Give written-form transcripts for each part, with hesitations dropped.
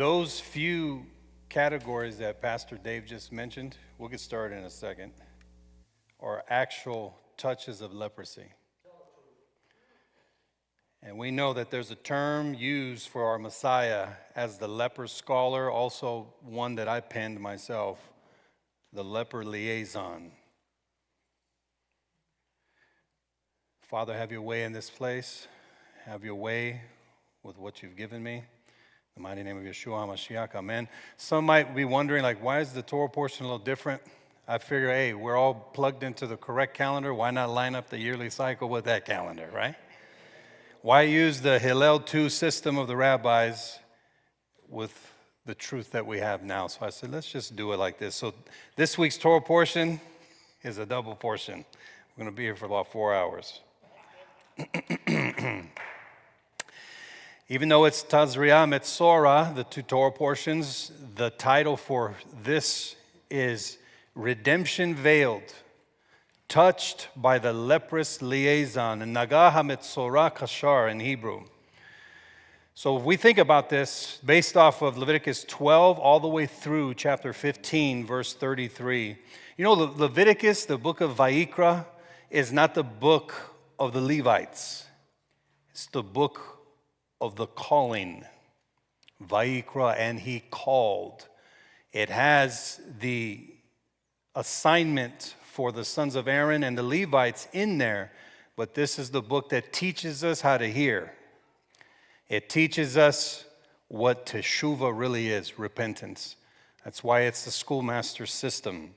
Those few categories that Pastor Dave just mentioned, we'll get started in a second, are actual touches of leprosy. And we know that there's a term used for our Messiah as the leper scholar, also one that I penned myself, the leper liaison. Father, have your way in this place. Have your way with what you've given me. In the mighty name of Yeshua HaMashiach, amen. Some might be wondering, why is the Torah portion a little different? I figure, hey, we're all plugged into the correct calendar. Why not line up the yearly cycle with that calendar, right? Why use the Hillel 2 system of the rabbis with the truth that we have now? So I said, let's just do it like this. So this week's Torah portion is a double portion. We're going to be here for about 4 hours. Even though it's Tazria Metzorah, the 2 Torah portions, the title for this is Redemption Veiled, touched by the leprous liaison, and Nagah HaMetzorah Kashar in Hebrew. So if we think about this, based off of Leviticus 12 all the way through chapter 15, verse 33, you know, Leviticus, the book of Vayikra, is not the book of the Levites. It's the book of the calling. Vayikra, and he called. It has the assignment for the sons of Aaron and the Levites in there, but this is the book that teaches us how to hear. It teaches us what teshuvah really is, repentance. That's why it's the schoolmaster system.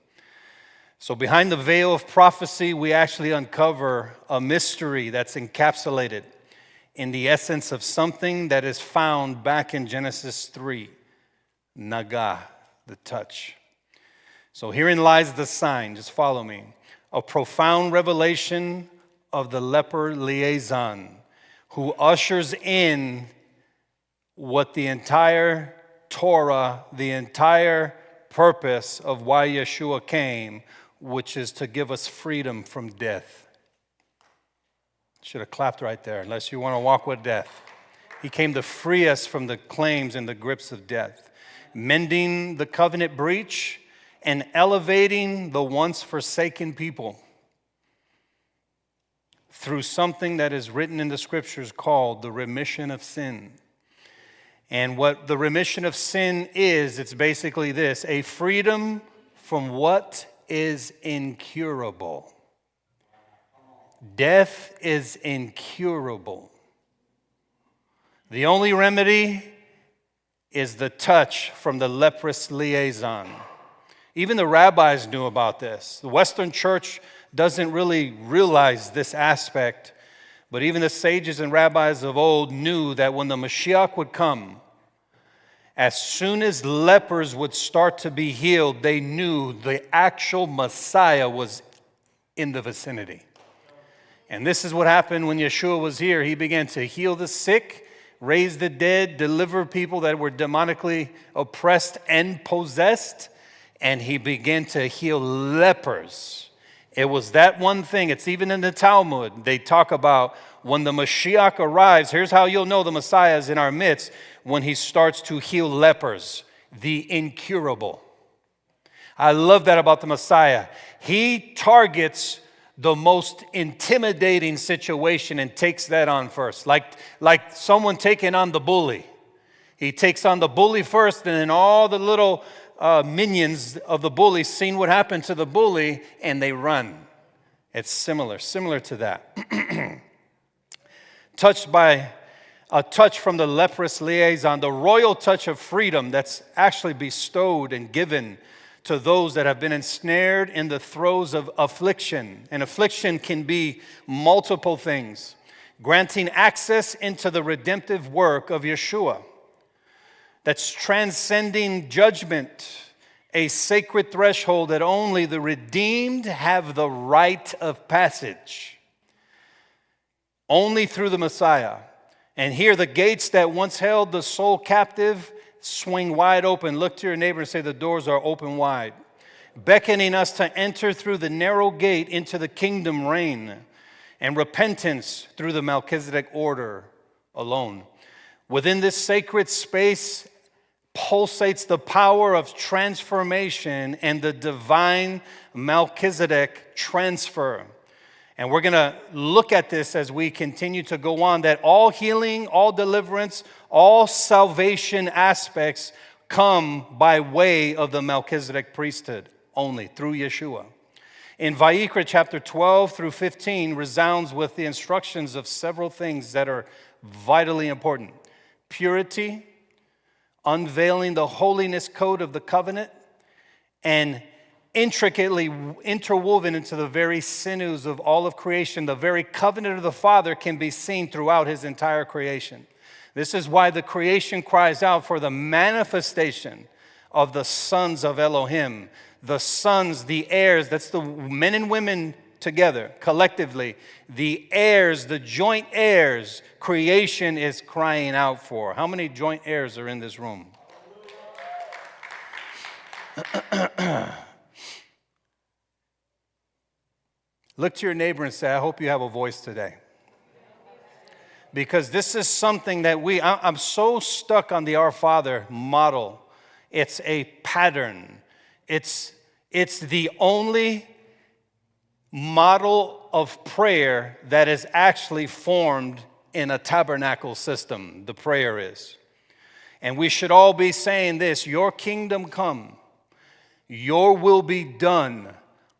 So behind the veil of prophecy, we actually uncover a mystery that's encapsulated in the essence of something that is found back in Genesis 3, Nagah, the touch. So herein lies the sign, just follow me. A profound revelation of the leper liaison who ushers in what the entire Torah, the entire purpose of why Yeshua came, which is to give us freedom from death. Should have clapped right there, unless you want to walk with death. He came to free us from the claims and the grips of death, mending the covenant breach and elevating the once forsaken people through something that is written in the scriptures called the remission of sin. And what the remission of sin is, it's basically this: a freedom from what is incurable. Death is incurable. The only remedy is the touch from the leprous liaison. Even the rabbis knew about this. The Western church doesn't really realize this aspect, but even the sages and rabbis of old knew that when the Mashiach would come, as soon as lepers would start to be healed, they knew the actual Messiah was in the vicinity. And this is what happened when Yeshua was here. He began to heal the sick, raise the dead, deliver people that were demonically oppressed and possessed, and he began to heal lepers. It was that one thing. It's even in the Talmud. They talk about when the Mashiach arrives, here's how you'll know the Messiah is in our midst: when he starts to heal lepers, the incurable. I love that about the Messiah. He targets the most intimidating situation and takes that on first. Like someone taking on the bully. He takes on the bully first, and then all the little minions of the bully seen what happened to the bully, and they run. It's similar to that. Touched by a touch from the leprous liaison, the royal touch of freedom that's actually bestowed and given to those that have been ensnared in the throes of affliction. And affliction can be multiple things. Granting access into the redemptive work of Yeshua that's transcending judgment, a sacred threshold that only the redeemed have the right of passage. Only through the Messiah. And here the gates that once held the soul captive swing wide open. Look to your neighbor and say, the doors are open wide, beckoning us to enter through the narrow gate into the kingdom reign, and repentance through the Melchizedek order alone. Within this sacred space, pulsates the power of transformation and the divine Melchizedek transfer. And we're going to look at this as we continue to go on, that all healing, all deliverance, all salvation aspects come by way of the Melchizedek priesthood only, through Yeshua. In Vayikra chapter 12 through 15 resounds with the instructions of several things that are vitally important. Purity, unveiling the holiness code of the covenant, and intricately interwoven into the very sinews of all of creation. The very covenant of the Father can be seen throughout his entire creation. This is why the creation cries out for the manifestation of the sons of Elohim, the sons, the heirs, that's the men and women together, collectively, the heirs, the joint heirs, creation is crying out for. How many joint heirs are in this room? Look to your neighbor and say, I hope you have a voice today. Because this is something that I'm so stuck on the Our Father model. It's a pattern. It's the only model of prayer that is actually formed in a tabernacle system. The prayer is. And we should all be saying this: your kingdom come, your will be done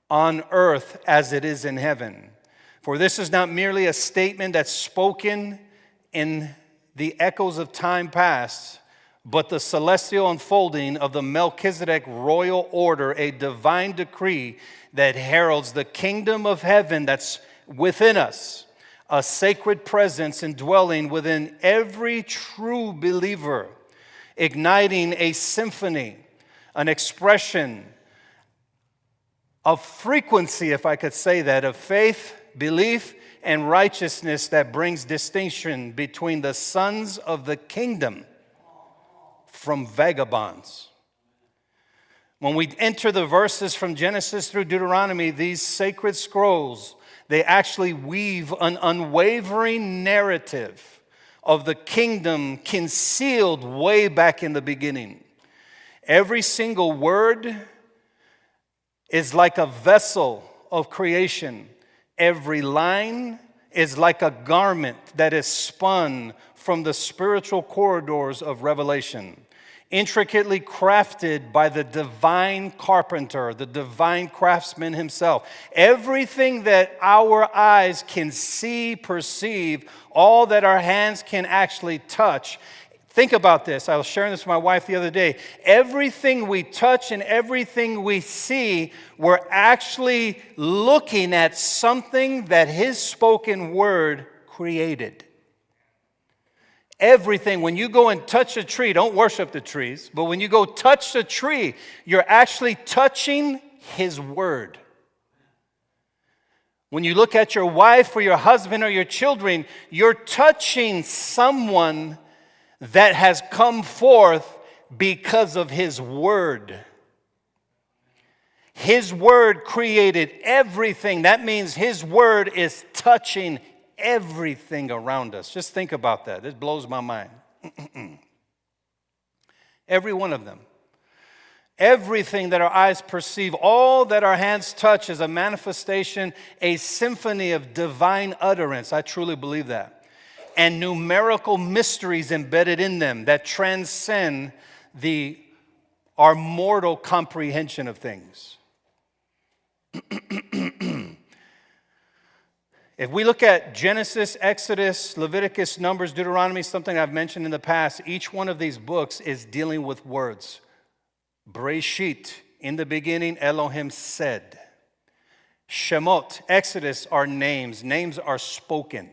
on earth as it is in heaven. For this is not merely a statement that's spoken in the echoes of time past, but the celestial unfolding of the Melchizedek royal order, a divine decree that heralds the kingdom of heaven that's within us, a sacred presence indwelling within every true believer, igniting a symphony, an expression of frequency, if I could say that, of faith, belief, and righteousness that brings distinction between the sons of the kingdom from vagabonds. When we enter the verses from Genesis through Deuteronomy, these sacred scrolls, they actually weave an unwavering narrative of the kingdom concealed way back in the beginning. Every single word is like a vessel of creation. Every line is like a garment that is spun from the spiritual corridors of revelation, intricately crafted by the divine carpenter, the divine craftsman himself. Everything that our eyes can see, perceive, all that our hands can actually touch. Think about this. I was sharing this with my wife the other day. Everything we touch and everything we see, we're actually looking at something that his spoken word created. Everything. When you go and touch a tree, don't worship the trees, but when you go touch a tree, you're actually touching his word. When you look at your wife or your husband or your children, you're touching someone that has come forth because of his word. His word created everything. That means his word is touching everything around us. Just think about that. This blows my mind. Every one of them. Everything that our eyes perceive, all that our hands touch is a manifestation, a symphony of divine utterance. I truly believe that. And numerical mysteries embedded in them that transcend our mortal comprehension of things. If we look at Genesis, Exodus, Leviticus, Numbers, Deuteronomy, something I've mentioned in the past, each one of these books is dealing with words. Breshit, in the beginning, Elohim said. Shemot, Exodus, are names. Names are spoken.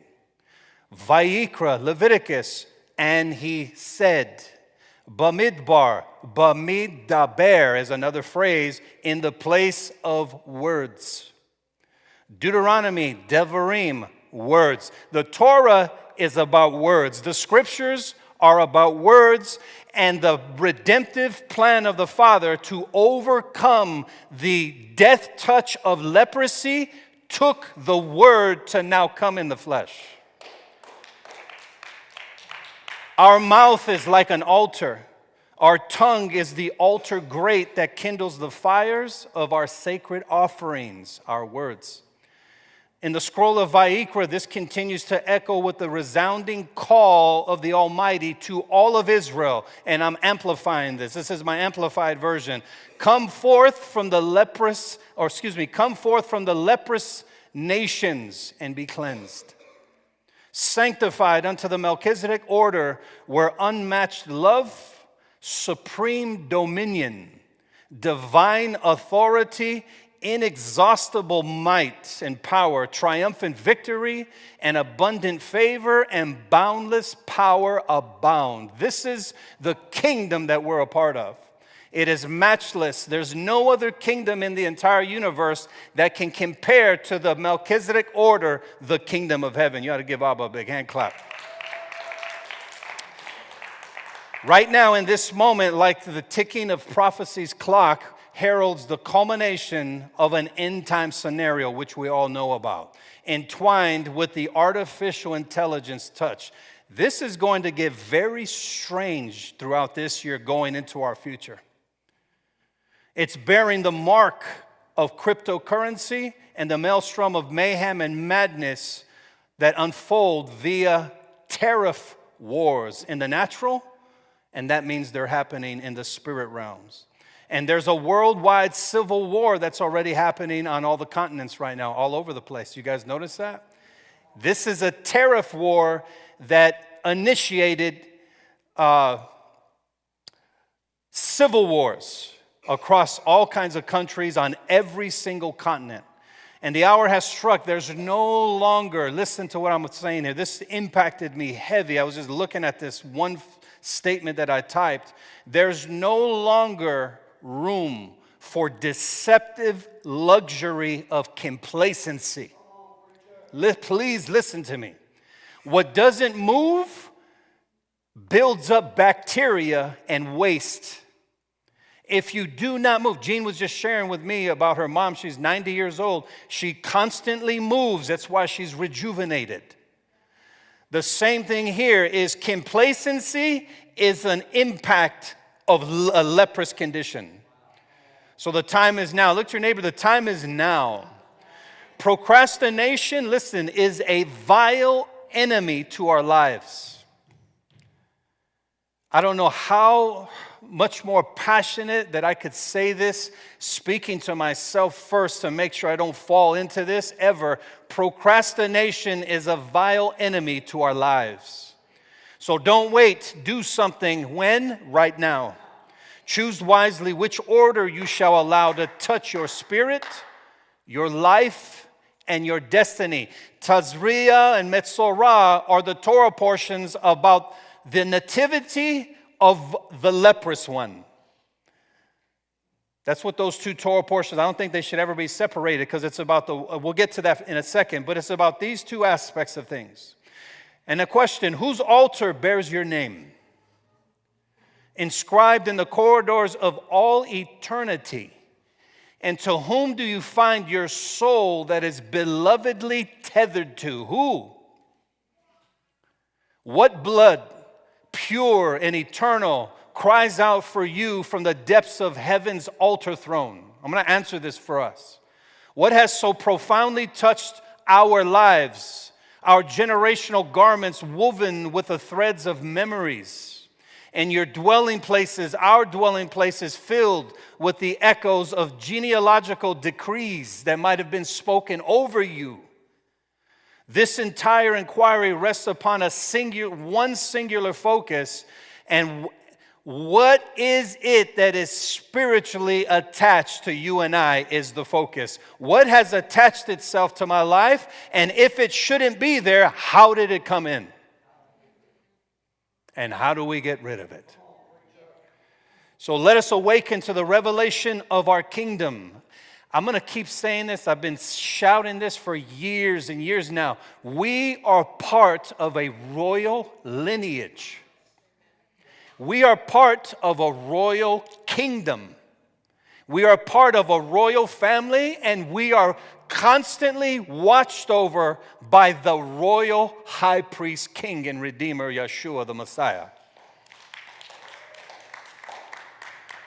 Vayikra, Leviticus, and he said. Bamidbar, Bamidaber is another phrase, in the place of words. Deuteronomy, Devarim, words. The Torah is about words. The scriptures are about words, and the redemptive plan of the Father to overcome the death touch of leprosy took the word to now come in the flesh. Our mouth is like an altar. Our tongue is the altar grate that kindles the fires of our sacred offerings, our words. In the scroll of Vayikra, this continues to echo with the resounding call of the Almighty to all of Israel. And I'm amplifying this. This is my amplified version. Come forth from the leprous nations and be cleansed. Sanctified unto the Melchizedek order where unmatched love, supreme dominion, divine authority, inexhaustible might and power, triumphant victory, and abundant favor and boundless power abound. This is the kingdom that we're a part of. It is matchless. There's no other kingdom in the entire universe that can compare to the Melchizedek order, the kingdom of heaven. You ought to give Abba a big hand clap. Right now, in this moment, like the ticking of prophecy's clock, heralds the culmination of an end-time scenario, which we all know about, entwined with the artificial intelligence touch. This is going to get very strange throughout this year going into our future. It's bearing the mark of cryptocurrency and the maelstrom of mayhem and madness that unfold via tariff wars in the natural, and that means they're happening in the spirit realms. And there's a worldwide civil war that's already happening on all the continents right now, all over the place. You guys notice that? This is a tariff war that initiated civil wars across all kinds of countries on every single continent. And the hour has struck. There's no longer, listen to what I'm saying here. This impacted me heavy. I was just looking at this one statement that I typed. There's no longer room for deceptive luxury of complacency. Please listen to me. What doesn't move builds up bacteria and waste. If you do not move, Jean was just sharing with me about her mom. She's 90 years old. She constantly moves. That's why she's rejuvenated. The same thing here is complacency is an impact of a leprous condition. So the time is now. Look to your neighbor, the time is now. Procrastination, listen, is a vile enemy to our lives. I don't know how much more passionate that I could say this, speaking to myself first to make sure I don't fall into this ever. Procrastination is a vile enemy to our lives. So don't wait. Do something. When? Right now. Choose wisely which order you shall allow to touch your spirit, your life, and your destiny. Tazria and Metzorah are the Torah portions about the nativity of the leprous one. That's what those two Torah portions, I don't think they should ever be separated because it's about we'll get to that in a second, but it's about these two aspects of things. And the question, whose altar bears your name? Inscribed in the corridors of all eternity. And to whom do you find your soul that is belovedly tethered to? Who? What blood, pure and eternal, cries out for you from the depths of heaven's altar throne? I'm going to answer this for us. What has so profoundly touched our lives? Our generational garments woven with the threads of memories, and your dwelling places, our dwelling places, filled with the echoes of genealogical decrees that might have been spoken over you. This entire inquiry rests upon one singular focus, and what is it that is spiritually attached to you and I is the focus. What has attached itself to my life? And if it shouldn't be there, how did it come in? And how do we get rid of it? So let us awaken to the revelation of our kingdom. I'm going to keep saying this. I've been shouting this for years and years now. We are part of a royal lineage. We are part of a royal kingdom. We are part of a royal family, and we are constantly watched over by the royal high priest, king, and redeemer, Yeshua the Messiah.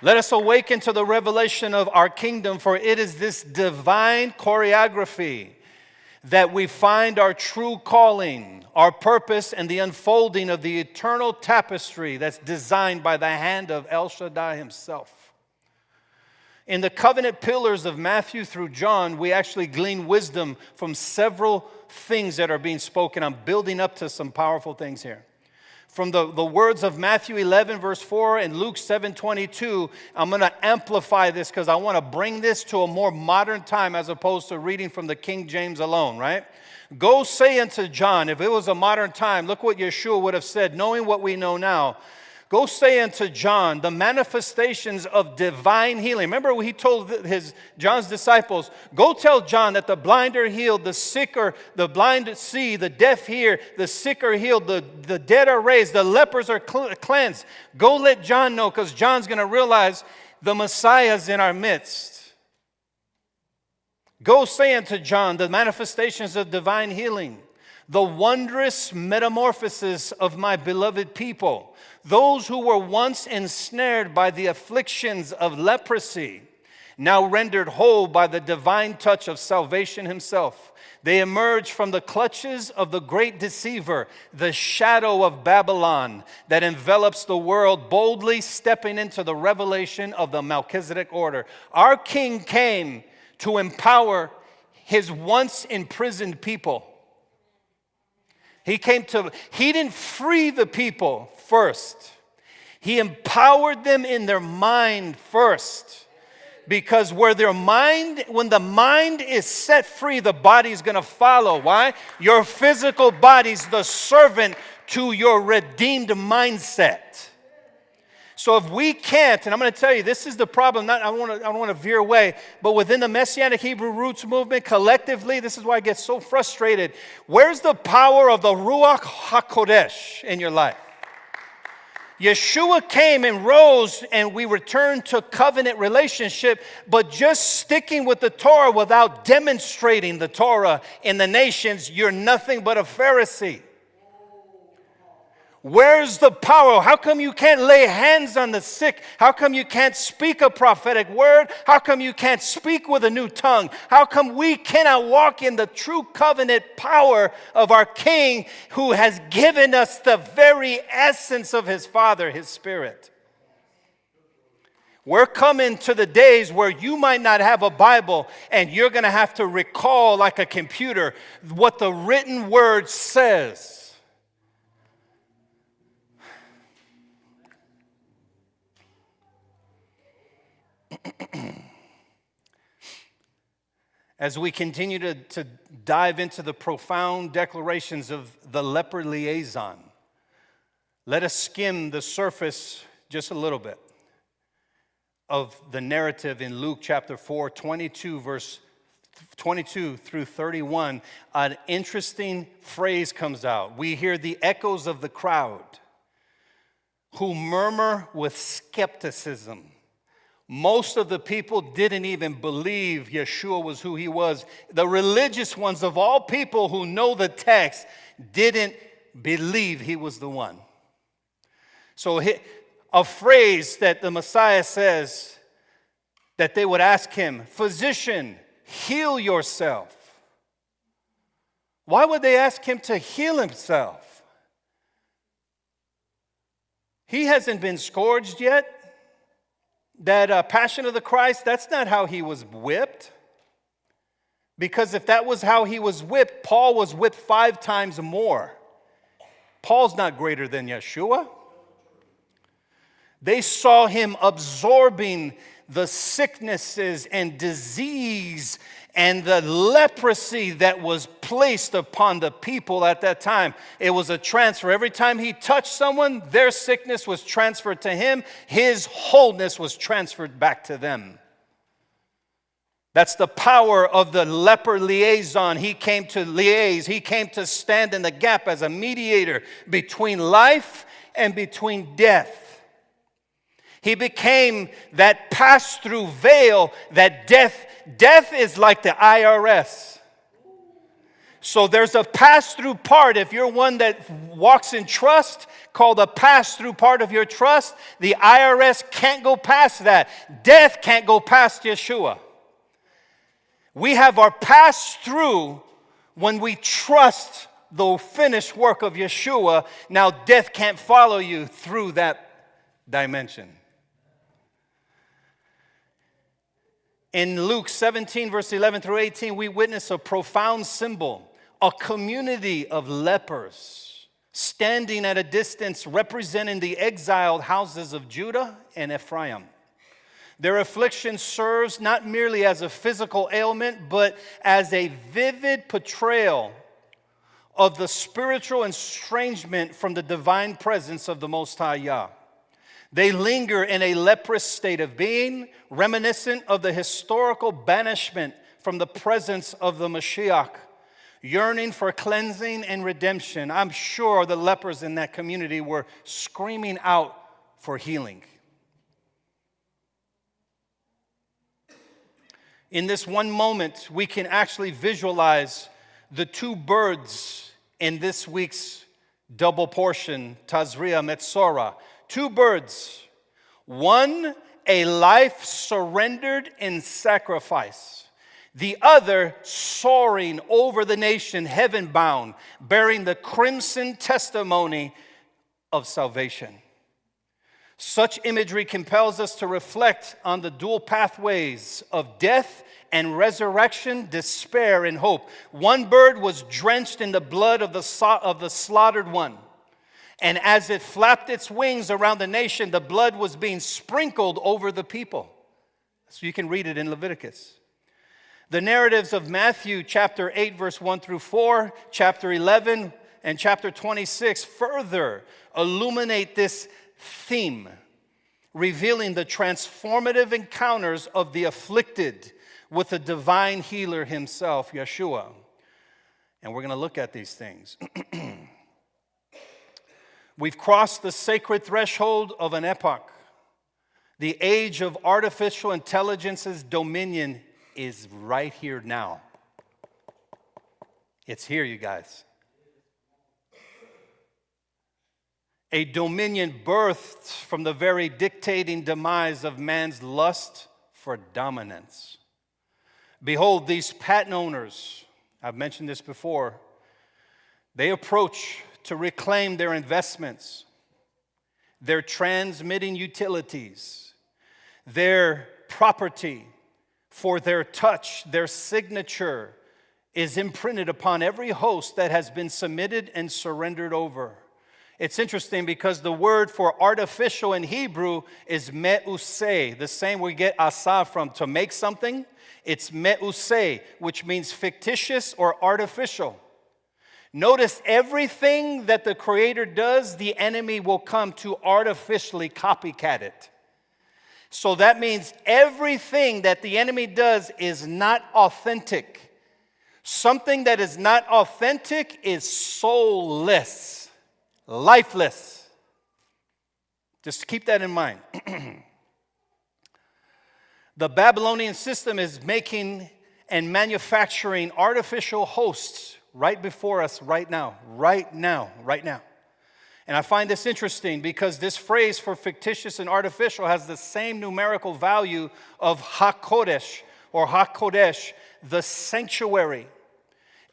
Let us awaken to the revelation of our kingdom, for it is this divine choreography that we find our true calling, our purpose, and the unfolding of the eternal tapestry that's designed by the hand of El Shaddai himself. In the covenant pillars of Matthew through John, we actually glean wisdom from several things that are being spoken. I'm building up to some powerful things here. From the words of Matthew 11, verse 4, and Luke 7:22, I'm going to amplify this because I want to bring this to a more modern time as opposed to reading from the King James alone, right? Go say unto John, if it was a modern time, look what Yeshua would have said, knowing what we know now. Go say unto John the manifestations of divine healing. Remember he told John's disciples, go tell John that the blind are healed, the blind see, the deaf hear, the sick are healed, the dead are raised, the lepers are cleansed. Go let John know, because John's going to realize the Messiah's in our midst. Go say unto John the manifestations of divine healing, the wondrous metamorphosis of my beloved people, those who were once ensnared by the afflictions of leprosy, now rendered whole by the divine touch of salvation himself. They emerge from the clutches of the great deceiver, the shadow of Babylon that envelops the world, boldly stepping into the revelation of the Melchizedek order. Our King came to empower his once imprisoned people. He didn't free the people first. He empowered them in their mind first. Because when the mind is set free, the body's going to follow. Why? Your physical body's the servant to your redeemed mindset. So if we can't, and I'm going to tell you, this is the problem. I don't want to veer away, but within the Messianic Hebrew Roots movement, collectively, this is why I get so frustrated. Where's the power of the Ruach HaKodesh in your life? Yeshua came and rose, and we returned to covenant relationship, but just sticking with the Torah without demonstrating the Torah in the nations, you're nothing but a Pharisee. Where's the power? How come you can't lay hands on the sick? How come you can't speak a prophetic word? How come you can't speak with a new tongue? How come we cannot walk in the true covenant power of our King, who has given us the very essence of his Father, his Spirit? We're coming to the days where you might not have a Bible and you're going to have to recall like a computer what the written word says. As we continue to dive into the profound declarations of the leper liaison, let us skim the surface just a little bit of the narrative in Luke chapter 4, 22, verse 22 through 31. An interesting phrase comes out. We hear the echoes of the crowd who murmur with skepticism. Most of the people didn't even believe Yeshua was who he was. The religious ones of all people who know the text didn't believe he was the one. So a phrase that the Messiah says, that they would ask him, "Physician, heal yourself." Why would they ask him to heal himself? He hasn't been scourged yet. That Passion of the Christ, that's not how he was whipped. Because if that was how he was whipped, Paul was whipped 5 times more. Paul's not greater than Yeshua. They saw him absorbing the sicknesses and disease and the leprosy that was placed upon the people at that time. It was a transfer. Every time he touched someone, their sickness was transferred to him. His wholeness was transferred back to them. That's the power of the leper liaison. He came to liaise. He came to stand in the gap as a mediator between life and between death. He became that pass-through veil that death is like the IRS. So there's a pass-through part. If you're one that walks in trust, called a pass-through part of your trust, the IRS can't go past that. Death can't go past Yeshua. We have our pass-through when we trust the finished work of Yeshua. Now death can't follow you through that dimension. In Luke 17, verse 11 through 18, we witness a profound symbol, a community of lepers standing at a distance representing the exiled houses of Judah and Ephraim. Their affliction serves not merely as a physical ailment, but as a vivid portrayal of the spiritual estrangement from the divine presence of the Most High Yah. They linger in a leprous state of being, reminiscent of the historical banishment from the presence of the Mashiach, yearning for cleansing and redemption. I'm sure the lepers in that community were screaming out for healing. In this one moment, we can actually visualize the two birds in this week's double portion, Tazria Metzorah. Two birds, one a life surrendered in sacrifice, the other soaring over the nation, heaven-bound, bearing the crimson testimony of salvation. Such imagery compels us to reflect on the dual pathways of death and resurrection, despair and hope. One bird was drenched in the blood of the slaughtered one. And as it flapped its wings around the nation, the blood was being sprinkled over the people. So you can read it in Leviticus. The narratives of Matthew chapter 8, verse 1 through 4, chapter 11, and chapter 26 further illuminate this theme, revealing the transformative encounters of the afflicted with the divine healer himself, Yeshua. And we're going to look at these things. We've crossed the sacred threshold of an epoch. The age of artificial intelligence's dominion is right here now. It's here, you guys. A dominion birthed from the very dictating demise of man's lust for dominance. Behold, these patent owners, I've mentioned this before, they approach to reclaim their investments, their transmitting utilities, their property. For their touch, their signature is imprinted upon every host that has been submitted and surrendered over. It's interesting because the word for artificial in Hebrew is me'useh, the same we get asa from, to make something. It's me'useh, which means fictitious or artificial. Notice everything that the Creator does, the enemy will come to artificially copycat it. So that means everything that the enemy does is not authentic. Something that is not authentic is soulless, lifeless. Just keep that in mind. The Babylonian system is making and manufacturing artificial hosts right before us right now. And I find this interesting because this phrase for fictitious and artificial has the same numerical value of HaKodesh or HaKodesh, the sanctuary.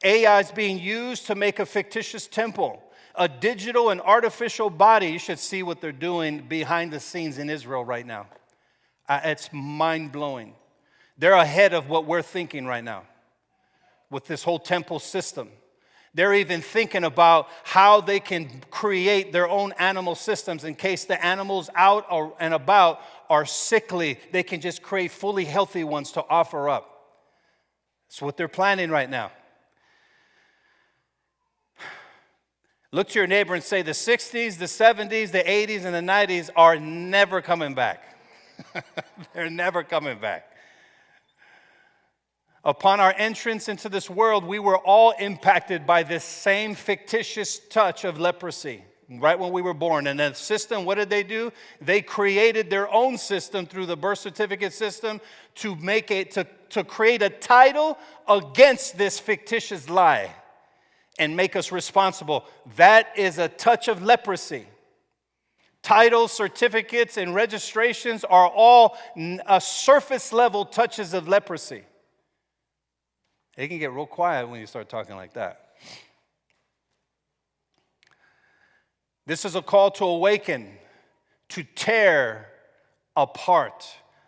AI is being used to make a fictitious temple, a digital and artificial body. You should see what they're doing behind the scenes in Israel right now. It's mind-blowing. They're ahead of what we're thinking right now with this whole temple system. They're even thinking about how they can create their own animal systems in case the animals out and about are sickly. They can just create fully healthy ones to offer up. That's what they're planning right now. Look to your neighbor and say the 60s, the 70s, the 80s, and the 90s are never coming back. They're never coming back. Upon our entrance into this world, we were all impacted by this same fictitious touch of leprosy right when we were born. And the system, what did they do? They created their own system through the birth certificate system to make it to create a title against this fictitious lie. and make us responsible. That is a touch of leprosy. Titles, certificates, and registrations are all surface level touches of leprosy. It can get real quiet when you start talking like that. This is a call to awaken, to tear apart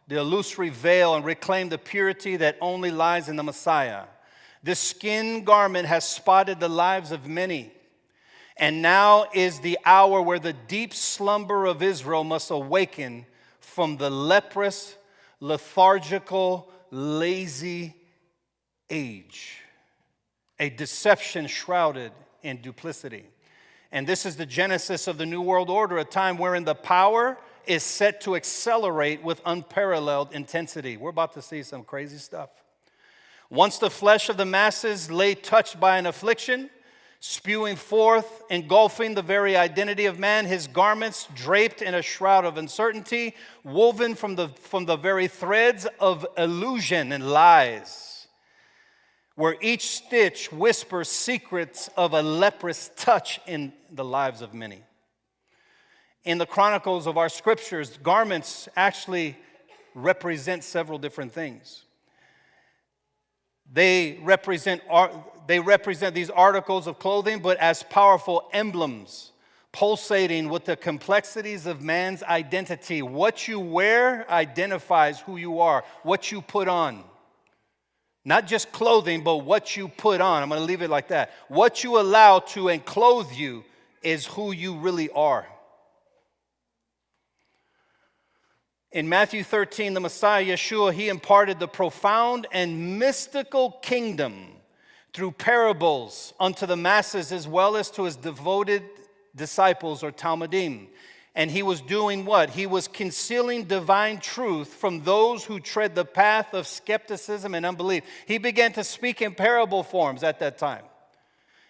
the illusory veil and reclaim the purity that only lies in the Messiah. This skin garment has spotted the lives of many, and now is the hour where the deep slumber of Israel must awaken from the leprous, lethargical, lazy age, a deception shrouded in duplicity. And this is the genesis of the New World Order, a time wherein the power is set to accelerate with unparalleled intensity. We're about to see some crazy stuff. Once the flesh of the masses lay touched by an affliction, spewing forth, engulfing the very identity of man, his garments draped in a shroud of uncertainty, woven from the very threads of illusion and lies, where each stitch whispers secrets of a leprous touch in the lives of many. In the chronicles of our scriptures, garments actually represent several different things. They represent these articles of clothing, but as powerful emblems, pulsating with the complexities of man's identity. What you wear identifies who you are, what you put on. Not just clothing, but what you put on. I'm going to leave it like that. What you allow to enclose you is who you really are. In Matthew 13, the Messiah, Yeshua, he imparted the profound and mystical kingdom through parables unto the masses as well as to his devoted disciples or Talmudim. And he was doing what? He was concealing divine truth from those who tread the path of skepticism and unbelief. He began to speak in parable forms at that time.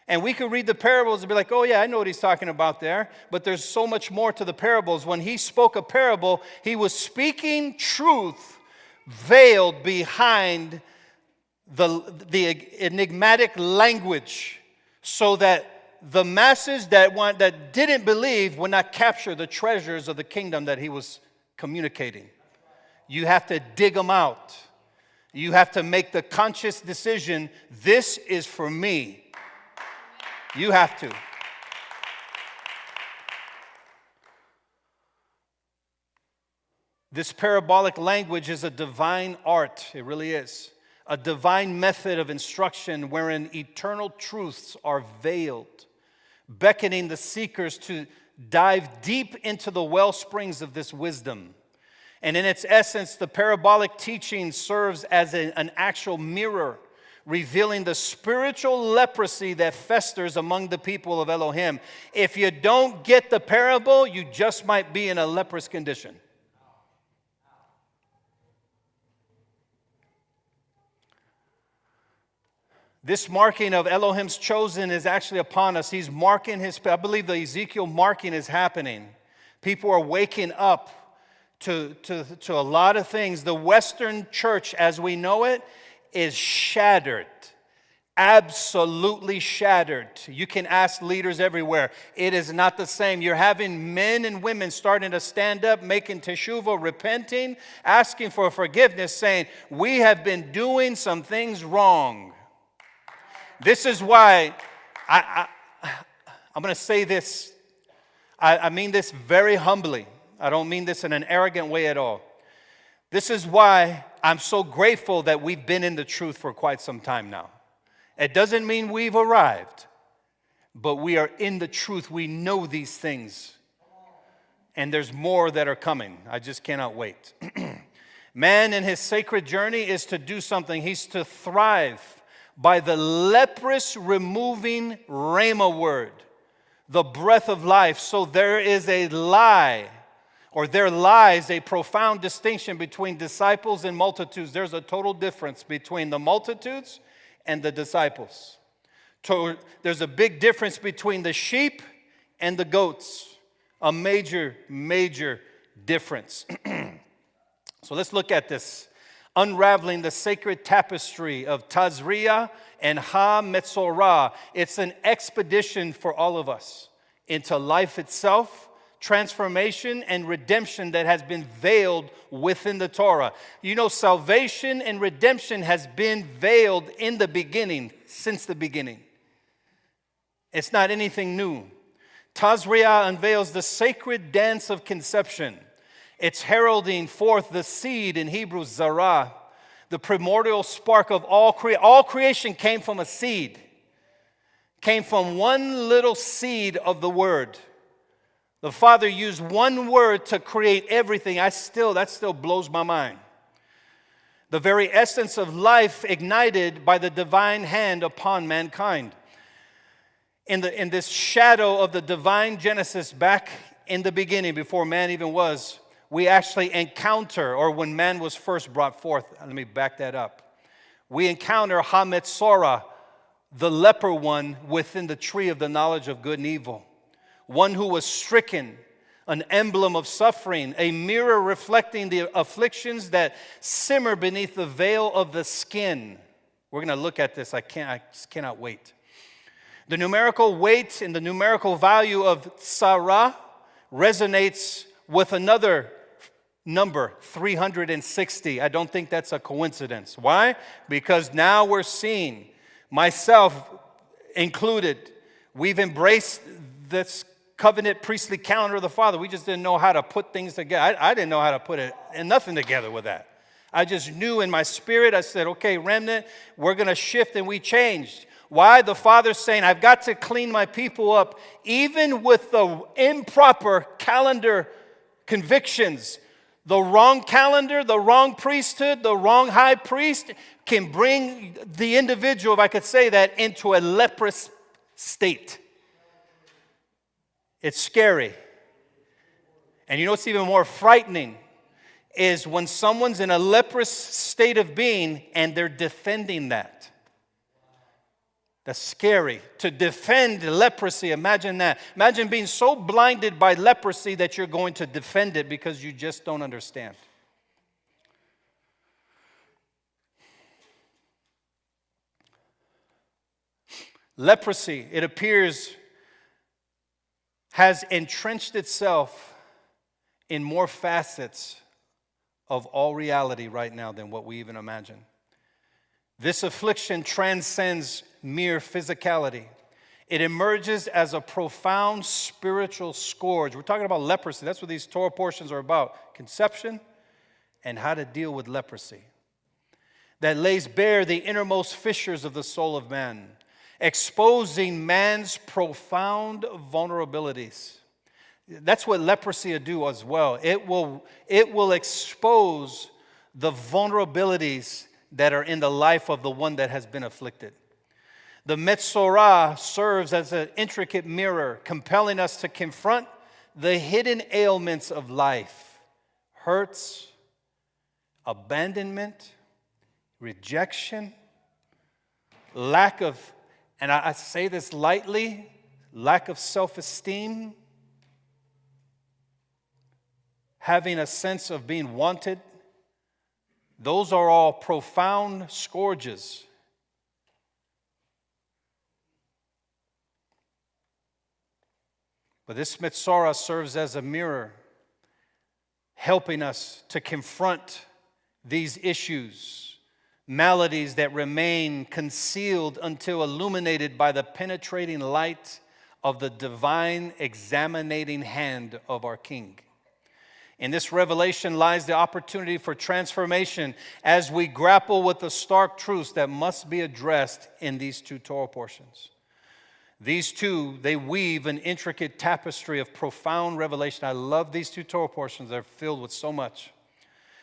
And we could read the parables and be like, oh yeah, I know what he's talking about there. But there's so much more to the parables. When he spoke a parable, he was speaking truth veiled behind the enigmatic language, so that the masses that didn't believe would not capture the treasures of the kingdom that he was communicating. You have to dig them out. You have to make the conscious decision, this is for me. You have to. This parabolic language is a divine art. It really is. A divine method of instruction wherein eternal truths are veiled, beckoning the seekers to dive deep into the well springs of this wisdom. And in its essence, the parabolic teaching serves as an actual mirror, revealing the spiritual leprosy that festers among the people of Elohim. If you don't get the parable, you just might be in a leprous condition. This marking of Elohim's chosen is actually upon us. He's marking I believe the Ezekiel marking is happening. People are waking up to a lot of things. The Western church, as we know it, is shattered. Absolutely shattered. You can ask leaders everywhere. It is not the same. You're having men and women starting to stand up, making teshuvah, repenting, asking for forgiveness, saying, we have been doing some things wrong. This is why I'm going to say this. I mean this very humbly. I don't mean this in an arrogant way at all. This is why I'm so grateful that we've been in the truth for quite some time now. It doesn't mean we've arrived, but we are in the truth. We know these things. And there's more that are coming. I just cannot wait. Man in his sacred journey is to do something. He's to thrive by the leprous removing rhema word, the breath of life. So there is a lie, or there lies a profound distinction between disciples and multitudes. There's a total difference between the multitudes and the disciples. There's a big difference between the sheep and the goats. A major, major difference. So let's look at this. unraveling the sacred tapestry of Tazria and Metzorah. It's an expedition for all of us into life itself, transformation and redemption that has been veiled within the Torah. You know, salvation and redemption has been veiled in the beginning, since the beginning. It's not anything new. Tazria unveils the sacred dance of conception. It's heralding forth the seed, in Hebrew, zarah, the primordial spark of all creation. All creation came from a seed, came from one little seed of the Word. The Father used one word to create everything. That still blows my mind. The very essence of life ignited by the divine hand upon mankind. In this shadow of the divine Genesis back in the beginning, before man even was, we actually encounter, or when man was first brought forth, let me back that up. We encounter Metzorah, the leper one within the tree of the knowledge of good and evil. One who was stricken, an emblem of suffering, a mirror reflecting the afflictions that simmer beneath the veil of the skin. We're going to look at this. I just cannot wait. The numerical weight and the numerical value of Sarah resonates with another number, 360. I don't think that's a coincidence. Why? Because now we're seeing, myself included, we've embraced this covenant priestly calendar of the Father. We just didn't know how to put things together. I didn't know how to put it and nothing together with that. I just knew in my spirit, I said, okay, Remnant, we're going to shift, and we changed. Why? The Father's saying, I've got to clean my people up, even with the improper calendar convictions. The wrong calendar, the wrong priesthood, the wrong high priest can bring the individual, if I could say that, into a leprous state. It's scary. And you know what's even more frightening is when someone's in a leprous state of being and they're defending that. That's scary. To defend leprosy, imagine that. Imagine being so blinded by leprosy that you're going to defend it because you just don't understand. Leprosy, it appears, has entrenched itself in more facets of all reality right now than what we even imagine. This affliction transcends mere physicality. It emerges as a profound spiritual scourge. We're talking about leprosy. That's what these Torah portions are about. Conception and how to deal with leprosy. That lays bare the innermost fissures of the soul of man, exposing man's profound vulnerabilities. That's what leprosy will do as well. It will expose the vulnerabilities that are in the life of the one that has been afflicted. The Metzorah serves as an intricate mirror, compelling us to confront the hidden ailments of life: hurts, abandonment, rejection, lack of, and I say this lightly, lack of self-esteem, having a sense of being wanted. Those are all profound scourges. But this Metzorah serves as a mirror, helping us to confront these issues, maladies that remain concealed until illuminated by the penetrating light of the divine examining hand of our King. In this revelation lies the opportunity for transformation as we grapple with the stark truths that must be addressed in these two Torah portions. These two, they weave an intricate tapestry of profound revelation. I love these two Torah portions. They're filled with so much.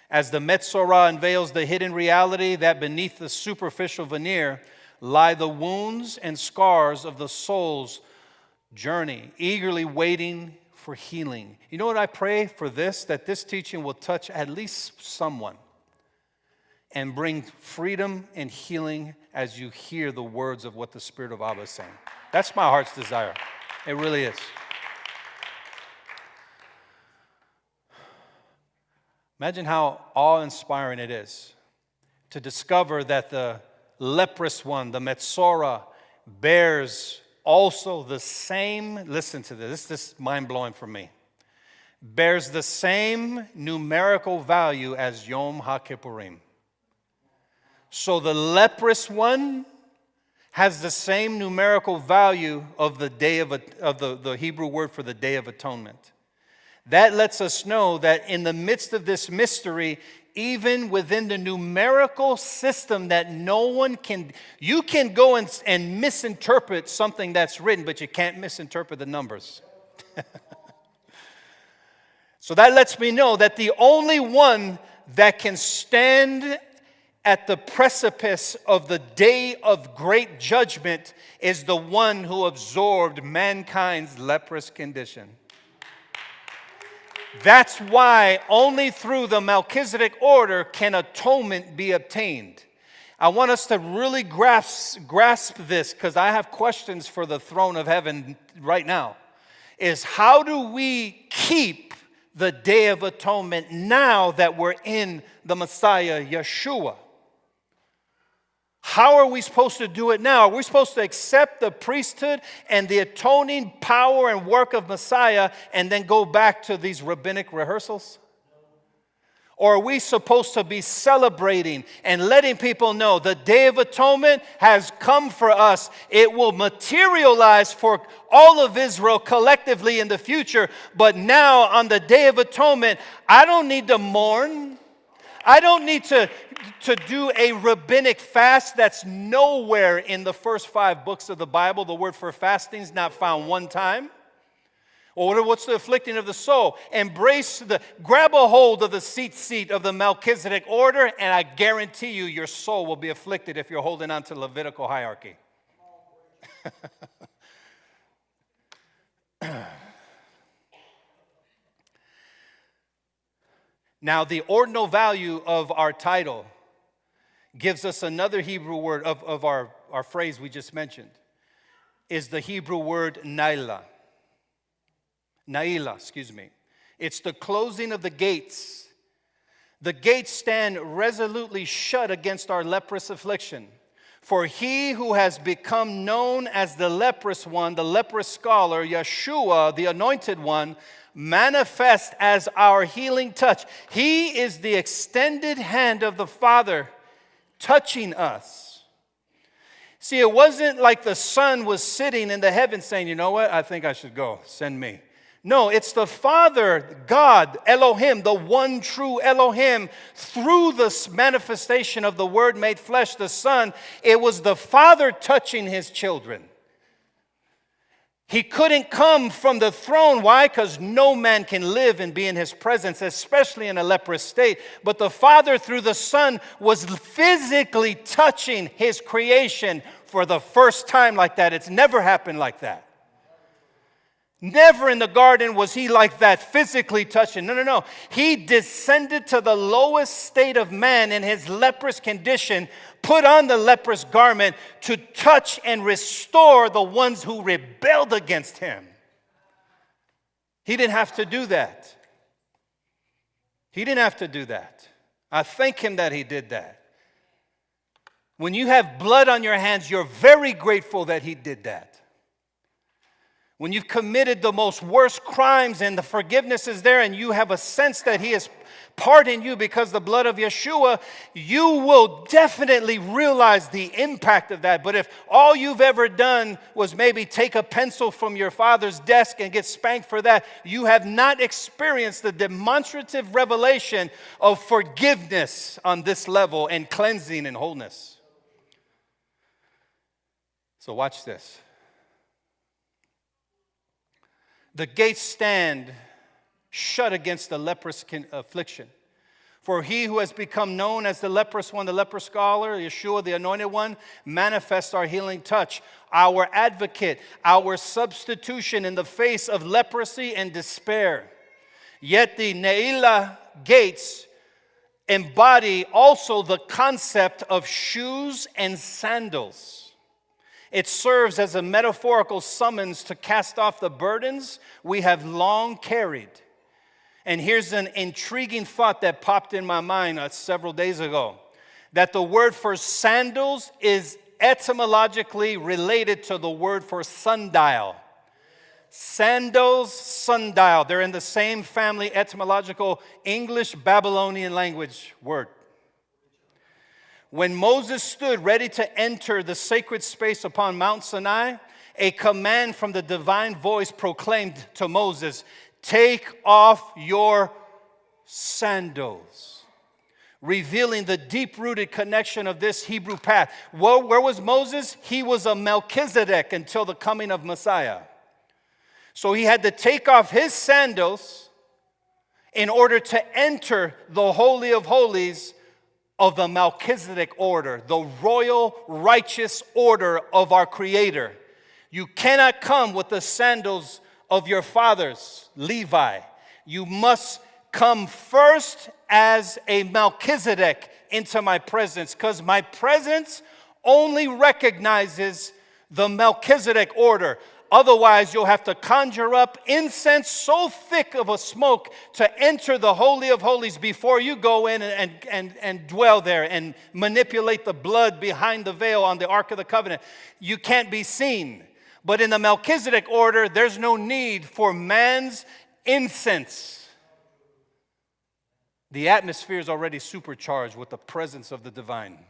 As the Metzorah unveils the hidden reality that beneath the superficial veneer lie the wounds and scars of the soul's journey, eagerly waiting for healing. You know what I pray for this? That this teaching will touch at least someone and bring freedom and healing as you hear the words of what the Spirit of Abba is saying. That's my heart's desire. It really is. Imagine how awe-inspiring it is to discover that the leprous one, the Metzorah, bears also the same, listen to this, this is mind-blowing for me, bears the same numerical value as Yom HaKippurim. So the leprous one has the same numerical value of the day of the Hebrew word for the Day of Atonement. That lets us know that in the midst of this mystery, even within the numerical system that no one can, you can go and misinterpret something that's written, but you can't misinterpret the numbers. So that lets me know that the only one that can stand at the precipice of the day of great judgment is the one who absorbed mankind's leprous condition. That's why only through the Melchizedek order can atonement be obtained. I want us to really grasp this, because I have questions for the throne of heaven right now. Is how do we keep the Day of Atonement now that we're in the Messiah, Yeshua? How are we supposed to do it now? Are we supposed to accept the priesthood and the atoning power and work of Messiah and then go back to these rabbinic rehearsals? Or are we supposed to be celebrating and letting people know the Day of Atonement has come for us? It will materialize for all of Israel collectively in the future. But now on the Day of Atonement, I don't need to mourn. I don't need to do a rabbinic fast. That's nowhere in the first 5 books of the Bible. The word for fasting is not found one time. Or what's the afflicting of the soul? Grab a hold of the seat of the Melchizedek order, and I guarantee you your soul will be afflicted if you're holding on to the Levitical hierarchy. Now, the ordinal value of our title gives us another Hebrew word of our phrase we just mentioned, is the Hebrew word Na'ilah. It's the closing of the gates. The gates stand resolutely shut against our leprous affliction. For he who has become known as the leprous one, the leprous scholar, Yeshua, the anointed one, manifest as our healing touch. He is the extended hand of the Father touching us. See, it wasn't like the Son was sitting in the heavens saying, you know what, I think I should go, send me. No, it's the Father, God, Elohim, the one true Elohim, through the manifestation of the Word made flesh, the Son. It was the Father touching His children. He couldn't come from the throne. Why? Because no man can live and be in His presence, especially in a leprous state. But the Father, through the Son, was physically touching His creation for the first time like that. It's never happened like that. Never in the garden was He like that, physically touching. No. He descended to the lowest state of man in His leprous condition, put on the leprous garment to touch and restore the ones who rebelled against Him. He didn't have to do that. He didn't have to do that. I thank Him that He did that. When you have blood on your hands, you're very grateful that He did that. When you've committed the most worst crimes and the forgiveness is there and you have a sense that He has pardoned you because the blood of Yeshua, you will definitely realize the impact of that. But if all you've ever done was maybe take a pencil from your father's desk and get spanked for that, you have not experienced the demonstrative revelation of forgiveness on this level and cleansing and wholeness. So watch this. The gates stand shut against the leprous affliction. For he who has become known as the leprous one, the leprous scholar, Yeshua, the anointed one, manifests our healing touch, our advocate, our substitution in the face of leprosy and despair. Yet the Na'ilah gates embody also the concept of shoes and sandals. It serves as a metaphorical summons to cast off the burdens we have long carried. And here's an intriguing thought that popped in my mind several days ago. that the word for sandals is etymologically related to the word for sundial. Sandals, sundial. They're in the same family, etymological English Babylonian language word. When Moses stood ready to enter the sacred space upon Mount Sinai, a command from the divine voice proclaimed to Moses, "Take off your sandals," revealing the deep-rooted connection of this Hebrew path. Where was Moses? He was a Melchizedek until the coming of Messiah. So he had to take off his sandals in order to enter the Holy of Holies of the Melchizedek order, the royal righteous order of our Creator. You cannot come with the sandals of your fathers, Levi. You must come first as a Melchizedek into my presence, because my presence only recognizes the Melchizedek order. Otherwise, you'll have to conjure up incense so thick of a smoke to enter the Holy of Holies before you go in and dwell there and manipulate the blood behind the veil on the Ark of the Covenant. You can't be seen. But in the Melchizedek order, there's no need for man's incense. The atmosphere is already supercharged with the presence of the divine.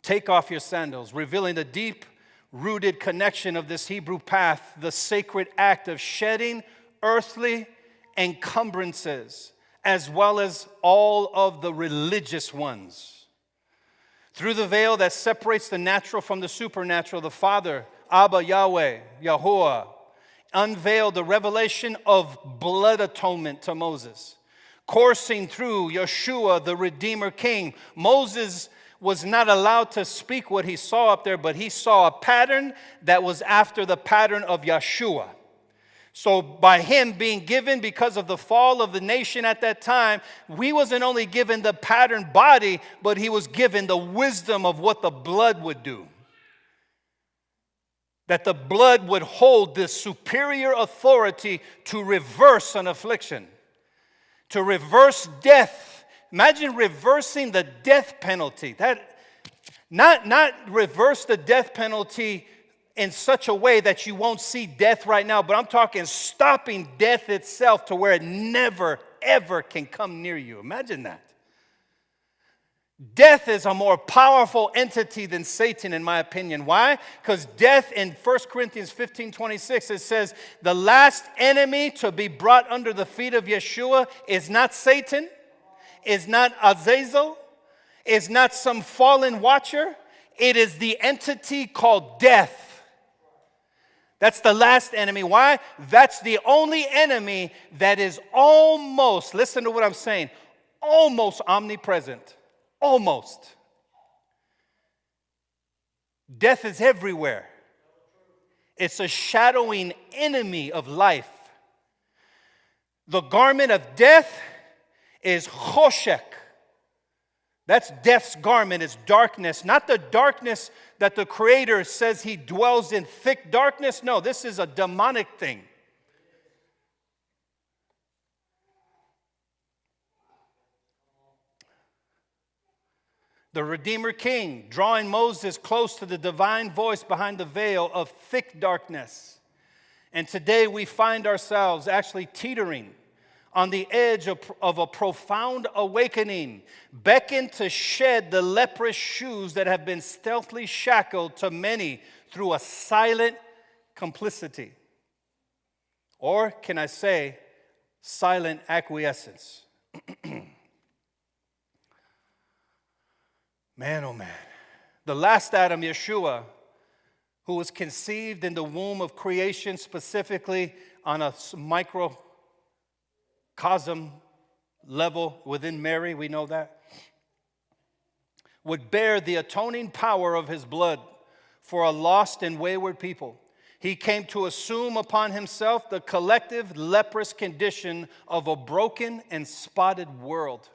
Take off your sandals, revealing the deep-rooted connection of this Hebrew path, the sacred act of shedding earthly encumbrances, as well as all of the religious ones. Through the veil that separates the natural from the supernatural, the Father, Abba, Yahweh, Yahuwah, unveiled the revelation of blood atonement to Moses. Coursing through Yeshua, the Redeemer King, Moses was not allowed to speak what he saw up there, but he saw a pattern that was after the pattern of Yeshua. So by him being given, because of the fall of the nation at that time, he wasn't only given the pattern body, but he was given the wisdom of what the blood would do. That the blood would hold this superior authority to reverse an affliction, to reverse death. Imagine reversing the death penalty. That not reverse the death penalty in such a way that you won't see death right now, but I'm talking stopping death itself to where it never, ever can come near you. Imagine that. Death is a more powerful entity than Satan, in my opinion. Why? Because death in 1 Corinthians 15:26, it says, the last enemy to be brought under the feet of Yeshua is not Satan, is not Azazel, is not some fallen watcher. It is the entity called death. That's the last enemy. Why? That's the only enemy that is almost, listen to what I'm saying, almost omnipresent. Almost. Death is everywhere. It's a shadowing enemy of life. The garment of death is choshek. That's death's garment, is darkness. Not the darkness that the Creator says he dwells in, thick darkness. No, this is a demonic thing. The Redeemer King, drawing Moses close to the divine voice behind the veil of thick darkness. And today we find ourselves actually teetering on the edge of a profound awakening, beckoned to shed the leprous shoes that have been stealthily shackled to many through a silent complicity. Or can I say, silent acquiescence. Man, oh man. The last Adam, Yeshua, who was conceived in the womb of creation, specifically on a microcosm level within Mary, we know that, would bear the atoning power of his blood for a lost and wayward people. He came to assume upon himself the collective leprous condition of a broken and spotted world.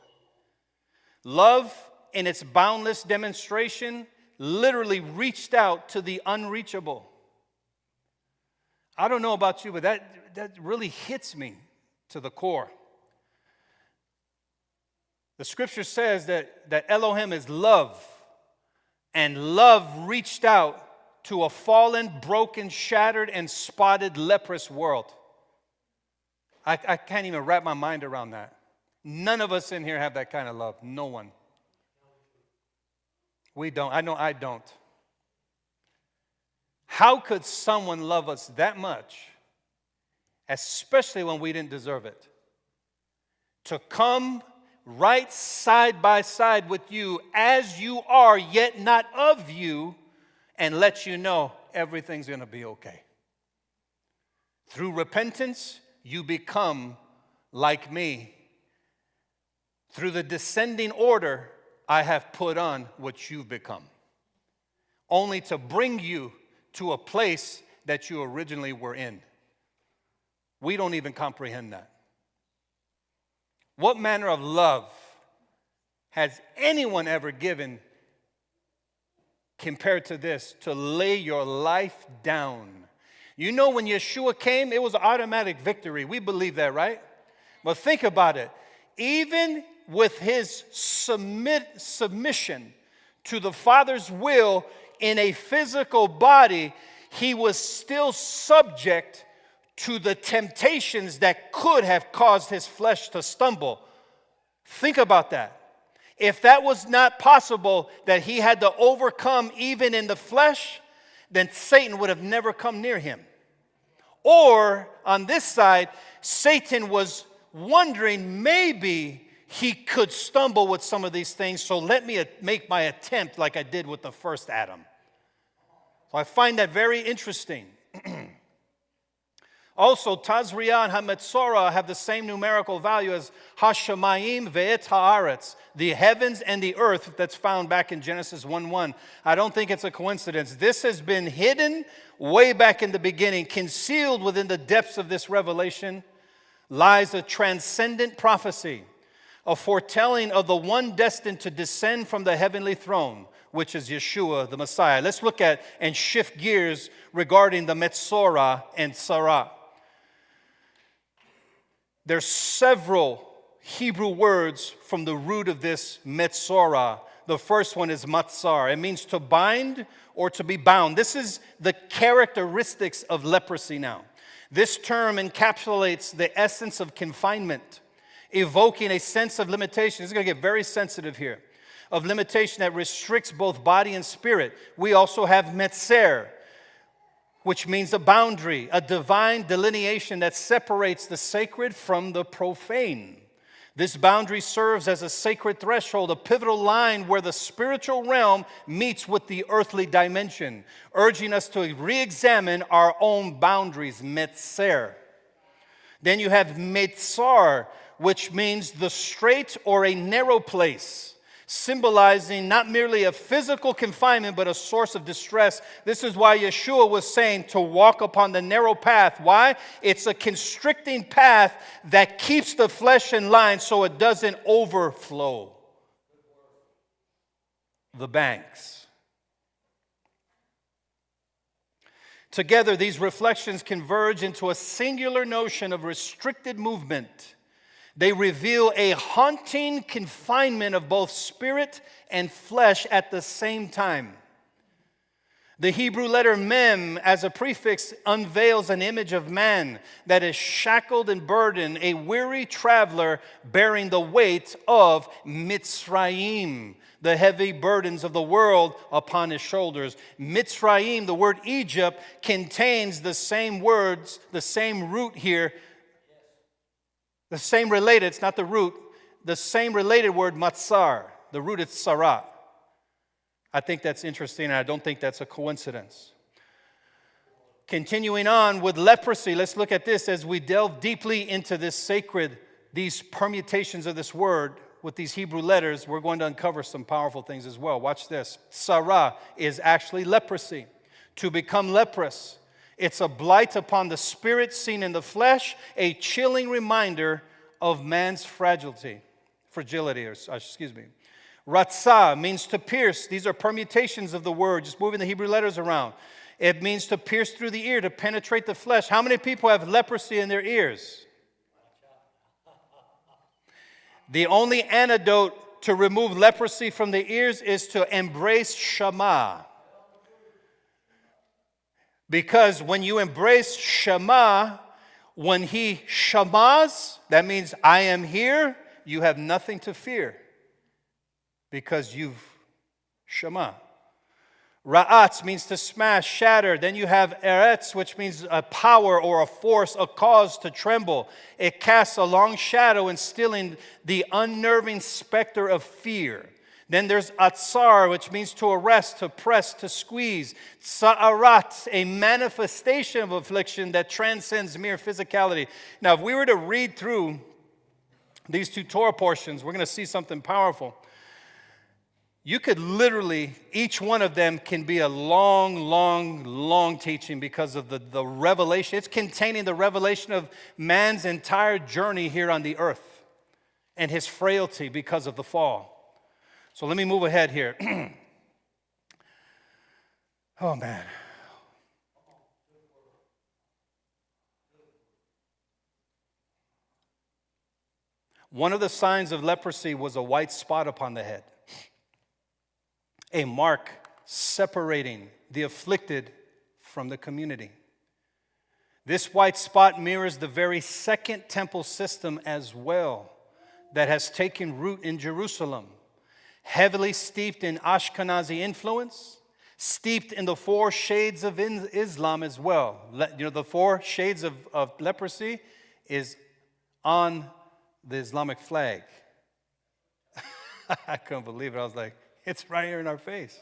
Love, in its boundless demonstration, literally reached out to the unreachable. I don't know about you, but that really hits me to the core. The scripture says that Elohim is love, and love reached out to a fallen, broken, shattered, and spotted, leprous world. I can't even wrap my mind around that. None of us in here have that kind of love. No one. We don't. I know I don't. How could someone love us that much, especially when we didn't deserve it, to come right side by side with you as you are, yet not of you, and let you know everything's going to be okay? Through repentance, you become like me. Through the descending order, I have put on what you've become, only to bring you to a place that you originally were in. We don't even comprehend that. What manner of love has anyone ever given compared to this, to lay your life down? You know, when Yeshua came, it was an automatic victory. We believe that, right? But think about it. Even with his submission to the Father's will in a physical body, he was still subject to the temptations that could have caused his flesh to stumble. Think about that. If that was not possible, that he had to overcome even in the flesh, then Satan would have never come near him. Or on this side, Satan was wondering maybe he could stumble with some of these things, so let me make my attempt like I did with the first Adam. So I find that very interesting. Also, Tazria and Metzorah have the same numerical value as Hashemayim ve'et haaretz, the heavens and the earth, that's found back in Genesis 1:1. I don't think it's a coincidence. This has been hidden way back in the beginning. Concealed within the depths of this revelation lies a transcendent prophecy, a foretelling of the one destined to descend from the heavenly throne, which is Yeshua, the Messiah. Let's look at and shift gears regarding the Metzorah and Sarah. There's several Hebrew words from the root of this Metzorah. The first one is matzar. It means to bind or to be bound. This is the characteristics of leprosy now. This term encapsulates the essence of confinement, evoking a sense of limitation. This is going to get very sensitive here. Of limitation that restricts both body and spirit. We also have metzer, which means a boundary, a divine delineation that separates the sacred from the profane. This boundary serves as a sacred threshold, a pivotal line where the spiritual realm meets with the earthly dimension, urging us to re-examine our own boundaries, metzer. Then you have metzar, which means the straight or a narrow place, symbolizing not merely a physical confinement, but a source of distress. This is why Yeshua was saying to walk upon the narrow path. Why? It's a constricting path that keeps the flesh in line so it doesn't overflow the banks. Together, these reflections converge into a singular notion of restricted movement. They reveal a haunting confinement of both spirit and flesh at the same time. The Hebrew letter mem as a prefix unveils an image of man that is shackled and burdened, a weary traveler bearing the weight of Mitzrayim, the heavy burdens of the world upon his shoulders. Mitzrayim, the word Egypt, contains the same words, the same root here. The same related, it's not the root, the same related word, matzar. The root is sarah. I think that's interesting, and I don't think that's a coincidence. Continuing on with leprosy, let's look at this as we delve deeply into this sacred, these permutations of this word with these Hebrew letters. We're going to uncover some powerful things as well. Watch this. Sarah is actually leprosy. To become leprous. It's a blight upon the spirit seen in the flesh, a chilling reminder of man's fragility. Ratzah means to pierce. These are permutations of the word, just moving the Hebrew letters around. It means to pierce through the ear, to penetrate the flesh. How many people have leprosy in their ears? The only antidote to remove leprosy from the ears is to embrace Shema. Because when you embrace Shema, when he shamas, that means I am here, you have nothing to fear. Because you've Shema. Ra'atz means to smash, shatter. Then you have eretz, which means a power or a force, a cause to tremble. It casts a long shadow, instilling the unnerving specter of fear. Then there's atzar, which means to arrest, to press, to squeeze. Tsa'arat, a manifestation of affliction that transcends mere physicality. Now, if we were to read through these two Torah portions, we're going to see something powerful. You could literally, each one of them can be a long teaching because of the revelation. It's containing the revelation of man's entire journey here on the earth and his frailty because of the fall. So let me move ahead here. Oh, man. One of the signs of leprosy was a white spot upon the head, a mark separating the afflicted from the community. This white spot mirrors the very second temple system as well that has taken root in Jerusalem, heavily steeped in Ashkenazi influence, steeped in the four shades of Islam as well. The four shades of leprosy is on the Islamic flag. I couldn't believe it. I was like, it's right here in our face.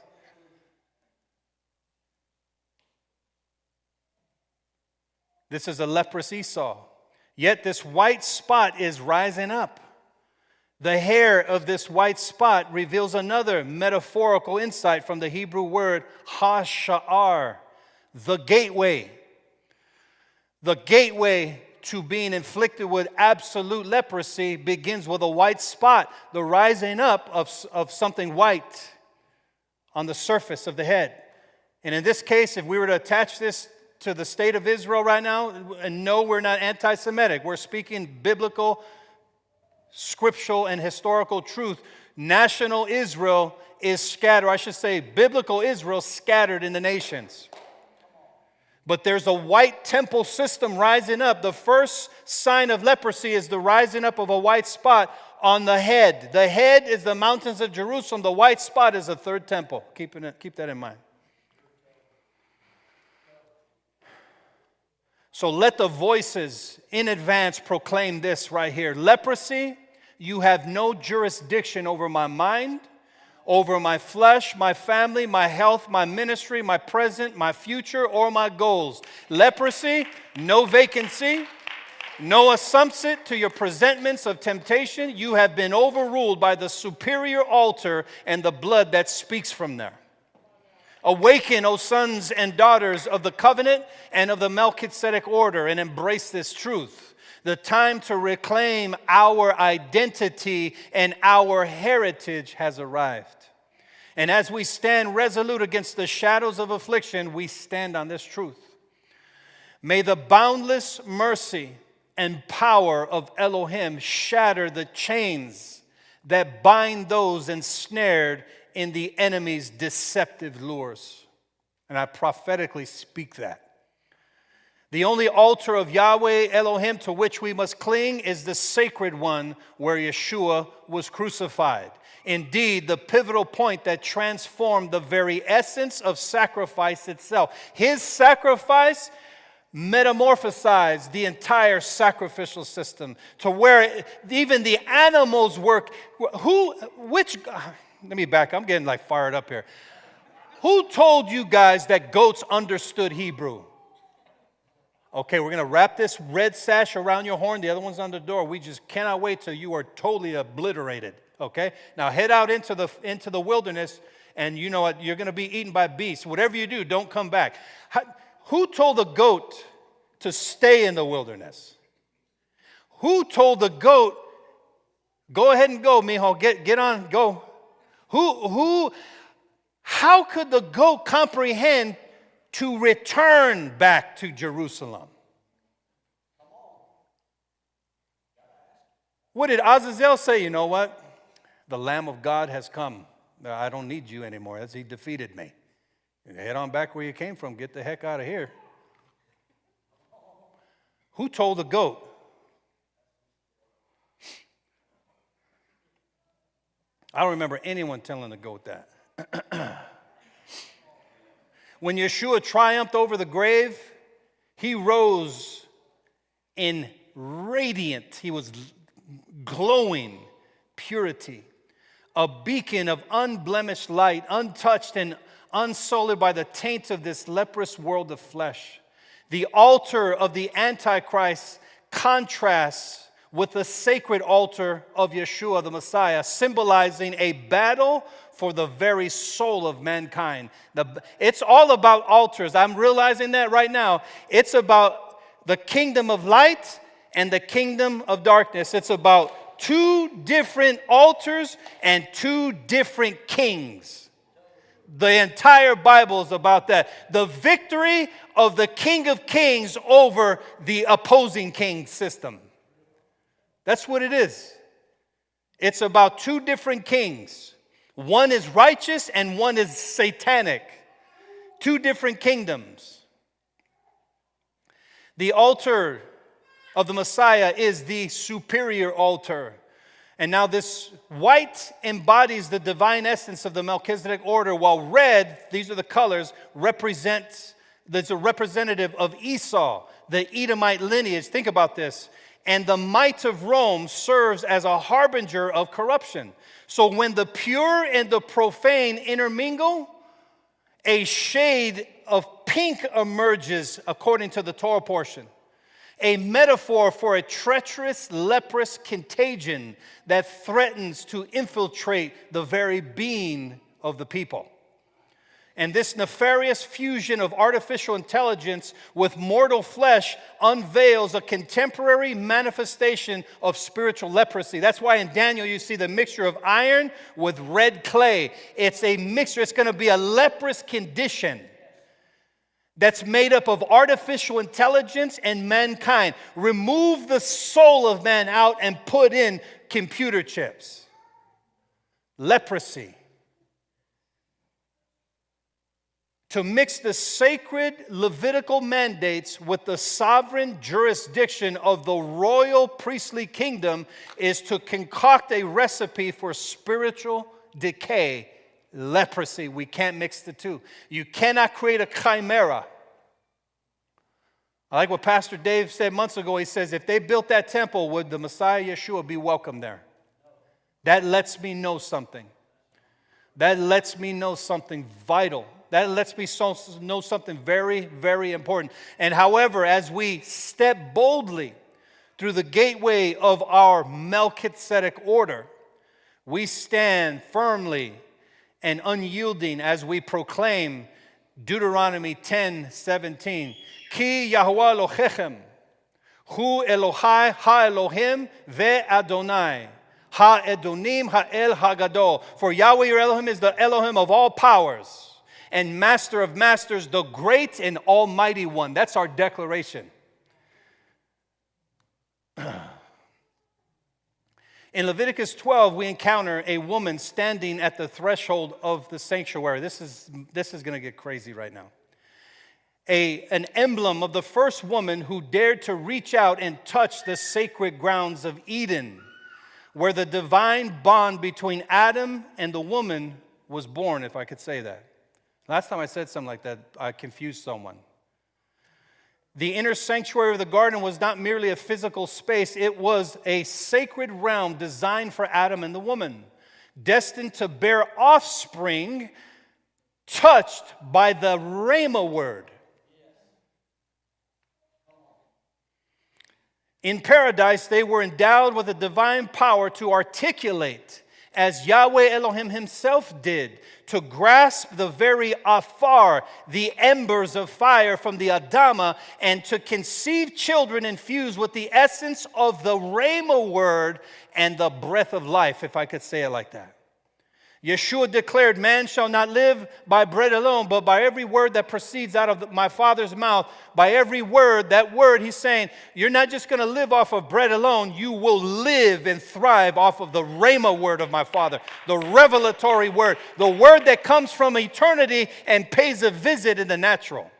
This is a leprous Esau. Yet this white spot is rising up. The hair of this white spot reveals another metaphorical insight from the Hebrew word ha-sha'ar, the gateway. The gateway to being inflicted with absolute leprosy begins with a white spot, the rising up of something white on the surface of the head. And in this case, if we were to attach this to the state of Israel right now, and no, we're not anti-Semitic. We're speaking biblical, scriptural, and historical truth. National Israel is scattered. I should say biblical Israel scattered in the nations. But there's a white temple system rising up. The first sign of leprosy is the rising up of a white spot on the head. The head is the mountains of Jerusalem. The white spot is the third temple. Keep that in mind. So let the voices in advance proclaim this right here. Leprosy, you have no jurisdiction over my mind, over my flesh, my family, my health, my ministry, my present, my future, or my goals. Leprosy, no vacancy, no assumption to your presentments of temptation. You have been overruled by the superior altar and the blood that speaks from there. Awaken, O sons and daughters of the covenant and of the Melchizedek order, and embrace this truth. The time to reclaim our identity and our heritage has arrived. And as we stand resolute against the shadows of affliction, we stand on this truth. May the boundless mercy and power of Elohim shatter the chains that bind those ensnared in the enemy's deceptive lures. And I prophetically speak that. The only altar of Yahweh Elohim to which we must cling is the sacred one where Yeshua was crucified. Indeed, the pivotal point that transformed the very essence of sacrifice itself. His sacrifice metamorphosized the entire sacrificial system to where even the animals work. Let me back. I'm getting like fired up here. Who told you guys that goats understood Hebrew? Okay, we're going to wrap this red sash around your horn. The other one's on the door. We just cannot wait till you are totally obliterated. Okay? Now head out into the wilderness, and you know what? You're going to be eaten by beasts. Whatever you do, don't come back. Who told the goat to stay in the wilderness? Who told the goat, go ahead and go, mijo, get on, go? How could the goat comprehend to return back to Jerusalem? What did Azazel say? You know what? The Lamb of God has come. I don't need you anymore. He defeated me. Head on back where you came from. Get the heck out of here. Who told the goat? I don't remember anyone telling the goat that. When Yeshua triumphed over the grave, he rose in radiant, he was glowing purity, a beacon of unblemished light, untouched and unsullied by the taint of this leprous world of flesh. The altar of the Antichrist contrasts with the sacred altar of Yeshua, the Messiah, symbolizing a battle for the very soul of mankind. It's all about altars. I'm realizing that right now. It's about the kingdom of light and the kingdom of darkness. It's about two different altars and two different kings. The entire Bible is about that. The victory of the King of Kings over the opposing king system. That's what it is. It's about two different kings. One is righteous and one is satanic. Two different kingdoms. The altar of the Messiah is the superior altar. And now this white embodies the divine essence of the Melchizedek order, while red, these are the colors, that's a representative of Esau, the Edomite lineage. Think about this. And the might of Rome serves as a harbinger of corruption. So when the pure and the profane intermingle, a shade of pink emerges according to the Torah portion. A metaphor for a treacherous, leprous contagion that threatens to infiltrate the very being of the people. And this nefarious fusion of artificial intelligence with mortal flesh unveils a contemporary manifestation of spiritual leprosy. That's why in Daniel you see the mixture of iron with red clay. It's a mixture. It's going to be a leprous condition that's made up of artificial intelligence and mankind. Remove the soul of man out and put in computer chips. Leprosy. To mix the sacred Levitical mandates with the sovereign jurisdiction of the royal priestly kingdom is to concoct a recipe for spiritual decay. Leprosy. We can't mix the two. You cannot create a chimera. I like what Pastor Dave said months ago. He says, if they built that temple, would the Messiah Yeshua be welcome there? That lets me know something. That lets me know something vital. That lets me know something very, very important. And however, as we step boldly through the gateway of our Melchizedek order, we stand firmly and unyielding as we proclaim Deuteronomy 10:17. Ki Yahuwah Elohechem, Hu Elohai Ha-Elohim Ve-Adonai, Ha-Edonim Ha-El Ha-Gadol. For Yahweh your Elohim is the Elohim of all powers, and Master of masters, the great and almighty one. That's our declaration. In Leviticus 12, we encounter a woman standing at the threshold of the sanctuary. This is going to get crazy right now. An emblem of the first woman who dared to reach out and touch the sacred grounds of Eden, where the divine bond between Adam and the woman was born, if I could say that. Last time I said something like that, I confused someone. The inner sanctuary of the garden was not merely a physical space. It was a sacred realm designed for Adam and the woman, destined to bear offspring touched by the Rhema word. In paradise, they were endowed with a divine power to articulate, as Yahweh Elohim himself did, to grasp the very afar, the embers of fire from the Adama, and to conceive children infused with the essence of the Rhema word and the breath of life, if I could say it like that. Yeshua declared, man shall not live by bread alone, but by every word that proceeds out of my Father's mouth. By every word, that word, he's saying, you're not just going to live off of bread alone. You will live and thrive off of the Rhema word of my Father, the revelatory word, the word that comes from eternity and pays a visit in the natural.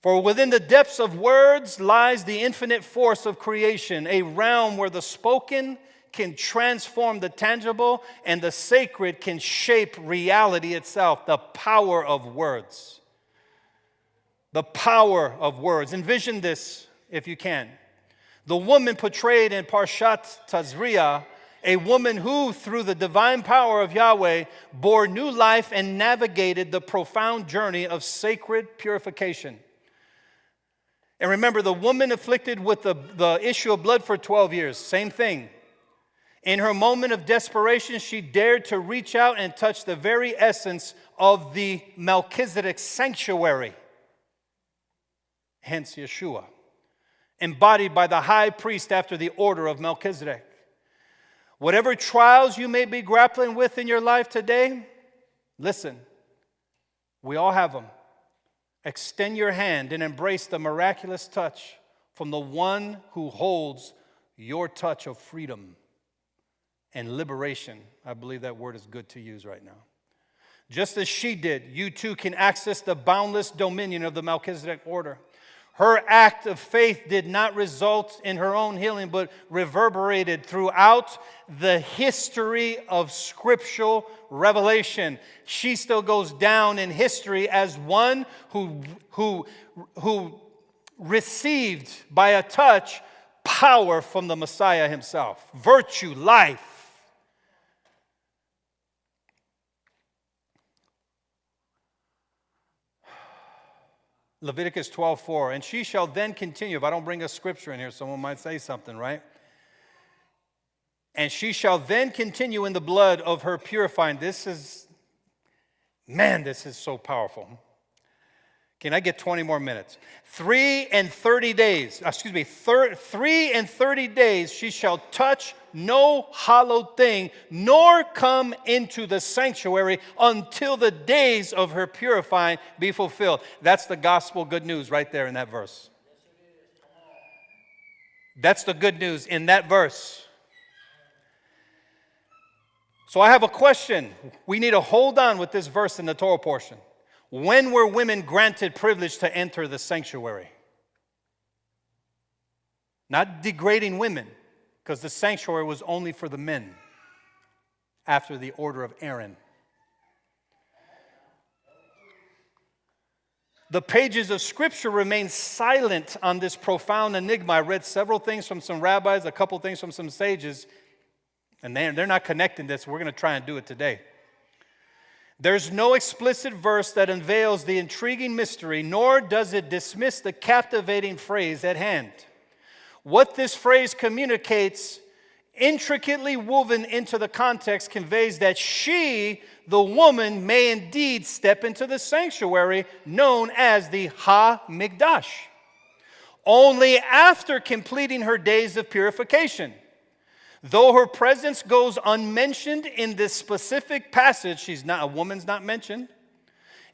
For within the depths of words lies the infinite force of creation, a realm where the spoken can transform the tangible and the sacred can shape reality itself. The power of words. The power of words. Envision this if you can. The woman portrayed in Parshat Tazria, a woman who, through the divine power of Yahweh, bore new life and navigated the profound journey of sacred purification. And remember, the woman afflicted with the issue of blood for 12 years, same thing. In her moment of desperation, she dared to reach out and touch the very essence of the Melchizedek sanctuary, hence Yeshua, embodied by the high priest after the order of Melchizedek. Whatever trials you may be grappling with in your life today, listen, we all have them. Extend your hand and embrace the miraculous touch from the one who holds your touch of freedom and liberation. I believe that word is good to use right now. Just as she did, you too can access the boundless dominion of the Melchizedek order. Her act of faith did not result in her own healing, but reverberated throughout the history of scriptural revelation. She still goes down in history as one who received by a touch power from the Messiah himself, virtue, life. Leviticus 12:4, and she shall then continue. If I don't bring a scripture in here, someone might say something, right? And she shall then continue in the blood of her purifying. This is so powerful. Can I get 20 more minutes? 3 and 30 days she shall touch no hallowed thing, nor come into the sanctuary until the days of her purifying be fulfilled. That's the gospel good news right there in that verse. That's the good news in that verse. So I have a question. We need to hold on with this verse in the Torah portion. When were women granted privilege to enter the sanctuary? Not degrading women, because the sanctuary was only for the men after the order of Aaron. The pages of Scripture remain silent on this profound enigma. I read several things from some rabbis, a couple things from some sages, and they're not connecting this. We're going to try and do it today. There's no explicit verse that unveils the intriguing mystery, nor does it dismiss the captivating phrase at hand. What this phrase communicates, intricately woven into the context, conveys that she, the woman, may indeed step into the sanctuary known as the Ha-Mikdash, only after completing her days of purification. Though her presence goes unmentioned in this specific passage, a woman's not mentioned,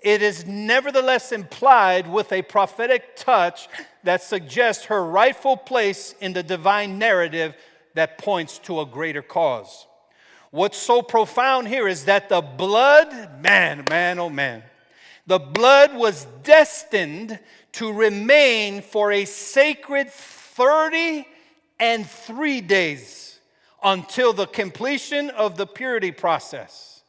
it is nevertheless implied with a prophetic touch that suggests her rightful place in the divine narrative that points to a greater cause. What's so profound here is that the blood, the blood was destined to remain for a sacred 33 days. Until the completion of the purity process.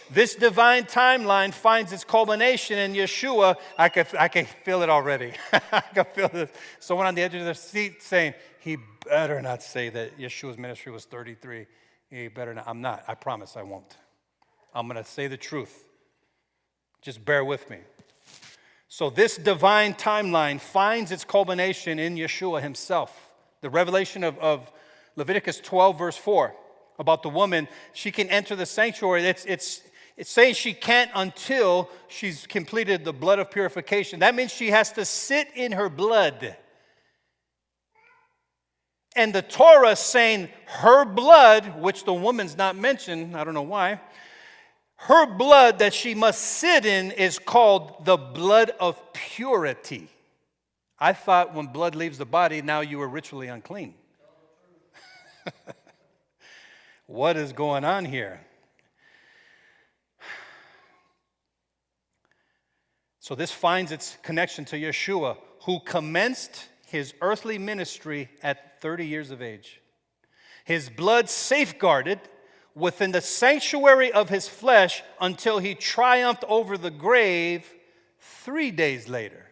This divine timeline finds its culmination in Yeshua. I can feel it already. I can feel this. Someone on the edge of their seat saying, he better not say that Yeshua's ministry was 33. He better not. I'm not. I promise I won't. I'm going to say the truth. Just bear with me. So this divine timeline finds its culmination in Yeshua himself. The revelation of Leviticus 12, verse 4, about the woman, she can enter the sanctuary. It's saying she can't until she's completed the blood of purification. That means she has to sit in her blood. And the Torah is saying her blood, which the woman's not mentioned, I don't know why, her blood that she must sit in is called the blood of purity. I thought when blood leaves the body, now you are ritually unclean. What is going on here? So this finds its connection to Yeshua, who commenced his earthly ministry at 30 years of age. His blood safeguarded within the sanctuary of his flesh until he triumphed over the grave 3 days later.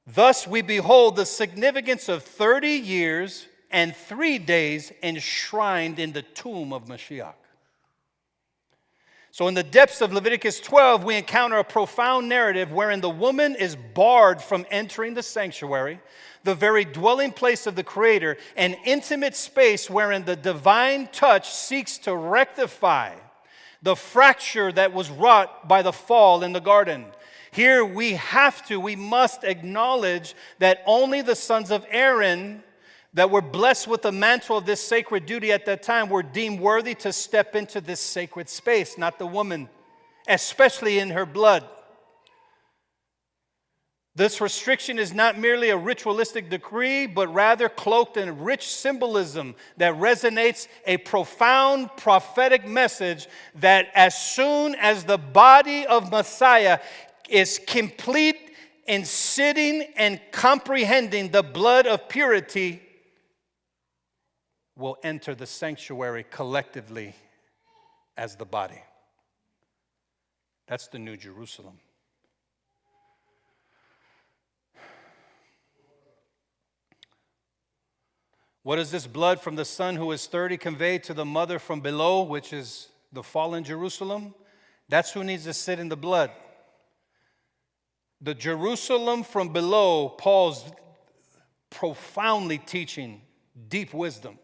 Thus we behold the significance of 30 years and 3 days enshrined in the tomb of Mashiach. So in the depths of Leviticus 12, we encounter a profound narrative wherein the woman is barred from entering the sanctuary, the very dwelling place of the Creator, an intimate space wherein the divine touch seeks to rectify the fracture that was wrought by the fall in the garden. Here we must acknowledge that only the sons of Aaron that were blessed with the mantle of this sacred duty at that time were deemed worthy to step into this sacred space, not the woman, especially in her blood. This restriction is not merely a ritualistic decree, but rather cloaked in rich symbolism that resonates a profound prophetic message that as soon as the body of Messiah is complete in sitting and comprehending the blood of purity, will enter the sanctuary collectively as the body. That's the New Jerusalem. What is this blood from the son who is 30 conveyed to the mother from below, which is the fallen Jerusalem? That's who needs to sit in the blood. The Jerusalem from below, Paul's profoundly teaching deep wisdom.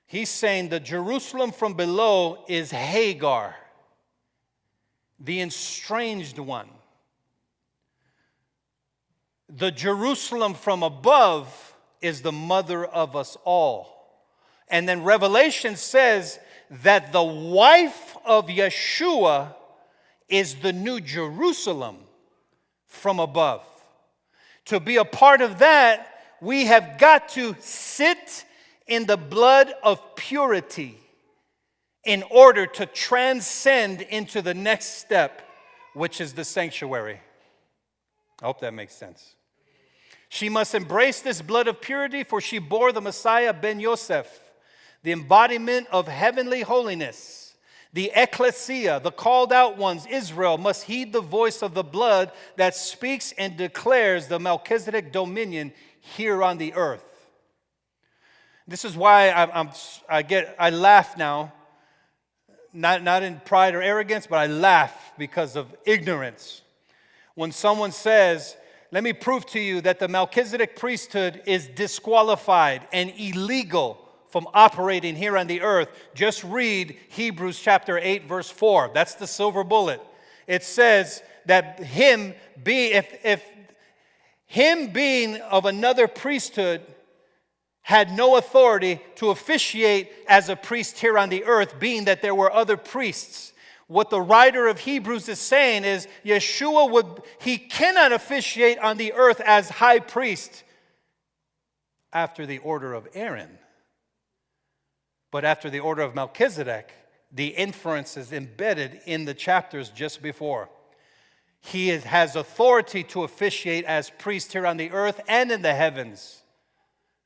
He's saying the Jerusalem from below is Hagar, the estranged one. The Jerusalem from above is the mother of us all. And then Revelation says that the wife of Yeshua is the new Jerusalem from above. To be a part of that, we have got to sit in the blood of purity in order to transcend into the next step, which is the sanctuary. I hope that makes sense. She must embrace this blood of purity, for she bore the Messiah ben Yosef, the embodiment of heavenly holiness. The ecclesia, the called out ones, Israel, must heed the voice of the blood that speaks and declares the Melchizedek dominion here on the earth. This is why I laugh now, not in pride or arrogance, but I laugh because of ignorance. When someone says, let me prove to you that the Melchizedek priesthood is disqualified and illegal from operating here on the earth, just read Hebrews chapter 8, verse 4. That's the silver bullet. It says that him being of another priesthood had no authority to officiate as a priest here on the earth, being that there were other priests. What the writer of Hebrews is saying is Yeshua he cannot officiate on the earth as high priest after the order of Aaron. But after the order of Melchizedek, the inference is embedded in the chapters just before. He has authority to officiate as priest here on the earth and in the heavens.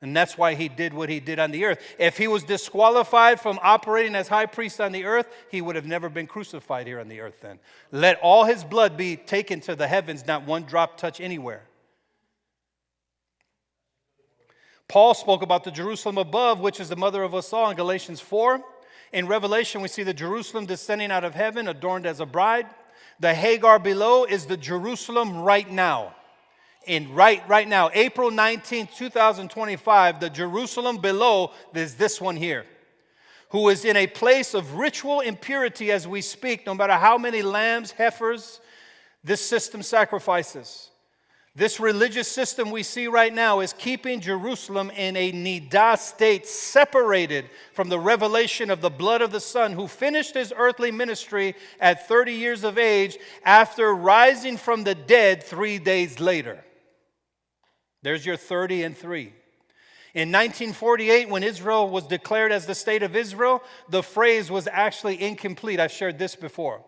And that's why he did what he did on the earth. If he was disqualified from operating as high priest on the earth, he would have never been crucified here on the earth then. Let all his blood be taken to the heavens, not one drop touch anywhere. Paul spoke about the Jerusalem above, which is the mother of us all in Galatians 4. In Revelation, we see the Jerusalem descending out of heaven, adorned as a bride. The Hagar below is the Jerusalem right now. Right now, April 19, 2025, the Jerusalem below is this one here, who is in a place of ritual impurity as we speak, no matter how many lambs, heifers, this system sacrifices. This religious system we see right now is keeping Jerusalem in a nidah state, separated from the revelation of the blood of the Son, who finished his earthly ministry at 30 years of age after rising from the dead 3 days later. There's your 30 and 3. In 1948, when Israel was declared as the state of Israel, the phrase was actually incomplete. I've shared this before.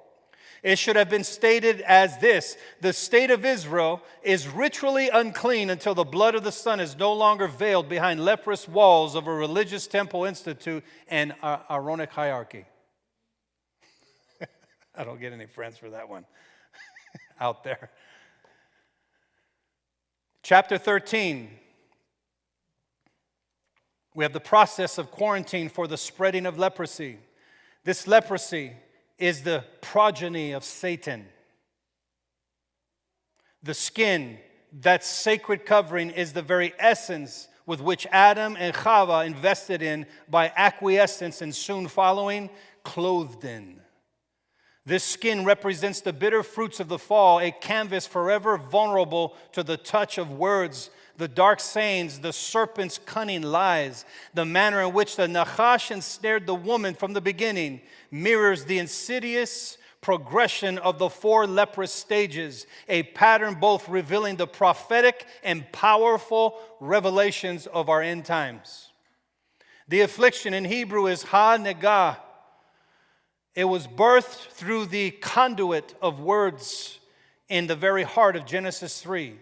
It should have been stated as this: the state of Israel is ritually unclean until the blood of the Son is no longer veiled behind leprous walls of a religious temple institute and Aaronic hierarchy. I don't get any friends for that one out there. Chapter 13. We have the process of quarantine for the spreading of leprosy. This leprosy is the progeny of Satan. The skin, that sacred covering, is the very essence with which Adam and Chava invested in by acquiescence and soon following, clothed in. This skin represents the bitter fruits of the fall, a canvas forever vulnerable to the touch of words, the dark sayings, the serpent's cunning lies. The manner in which the Nachash ensnared the woman from the beginning mirrors the insidious progression of the 4 leprous stages, a pattern both revealing the prophetic and powerful revelations of our end times. The affliction in Hebrew is ha-negah. It was birthed through the conduit of words in the very heart of Genesis 3.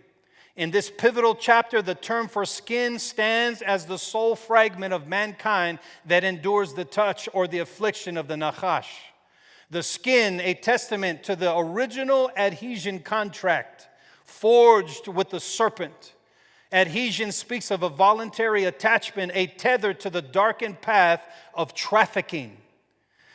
In this pivotal chapter, the term for skin stands as the sole fragment of mankind that endures the touch or the affliction of the Nachash. The skin, a testament to the original adhesion contract forged with the serpent. Adhesion speaks of a voluntary attachment, a tether to the darkened path of trafficking.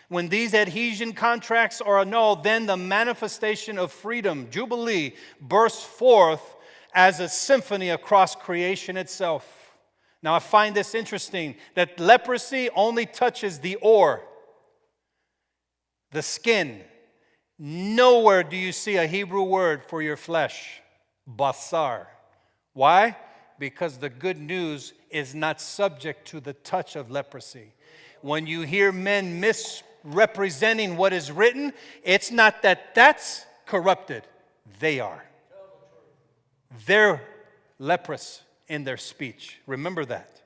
When these adhesion contracts are annulled, then the manifestation of freedom, Jubilee, bursts forth as a symphony across creation itself. Now, I find this interesting, that leprosy only touches the ore, the skin. Nowhere do you see a Hebrew word for your flesh, basar. Why? Because the good news is not subject to the touch of leprosy. When you hear men misrepresenting what is written, it's not that that's corrupted. They are. They're leprous in their speech. Remember that.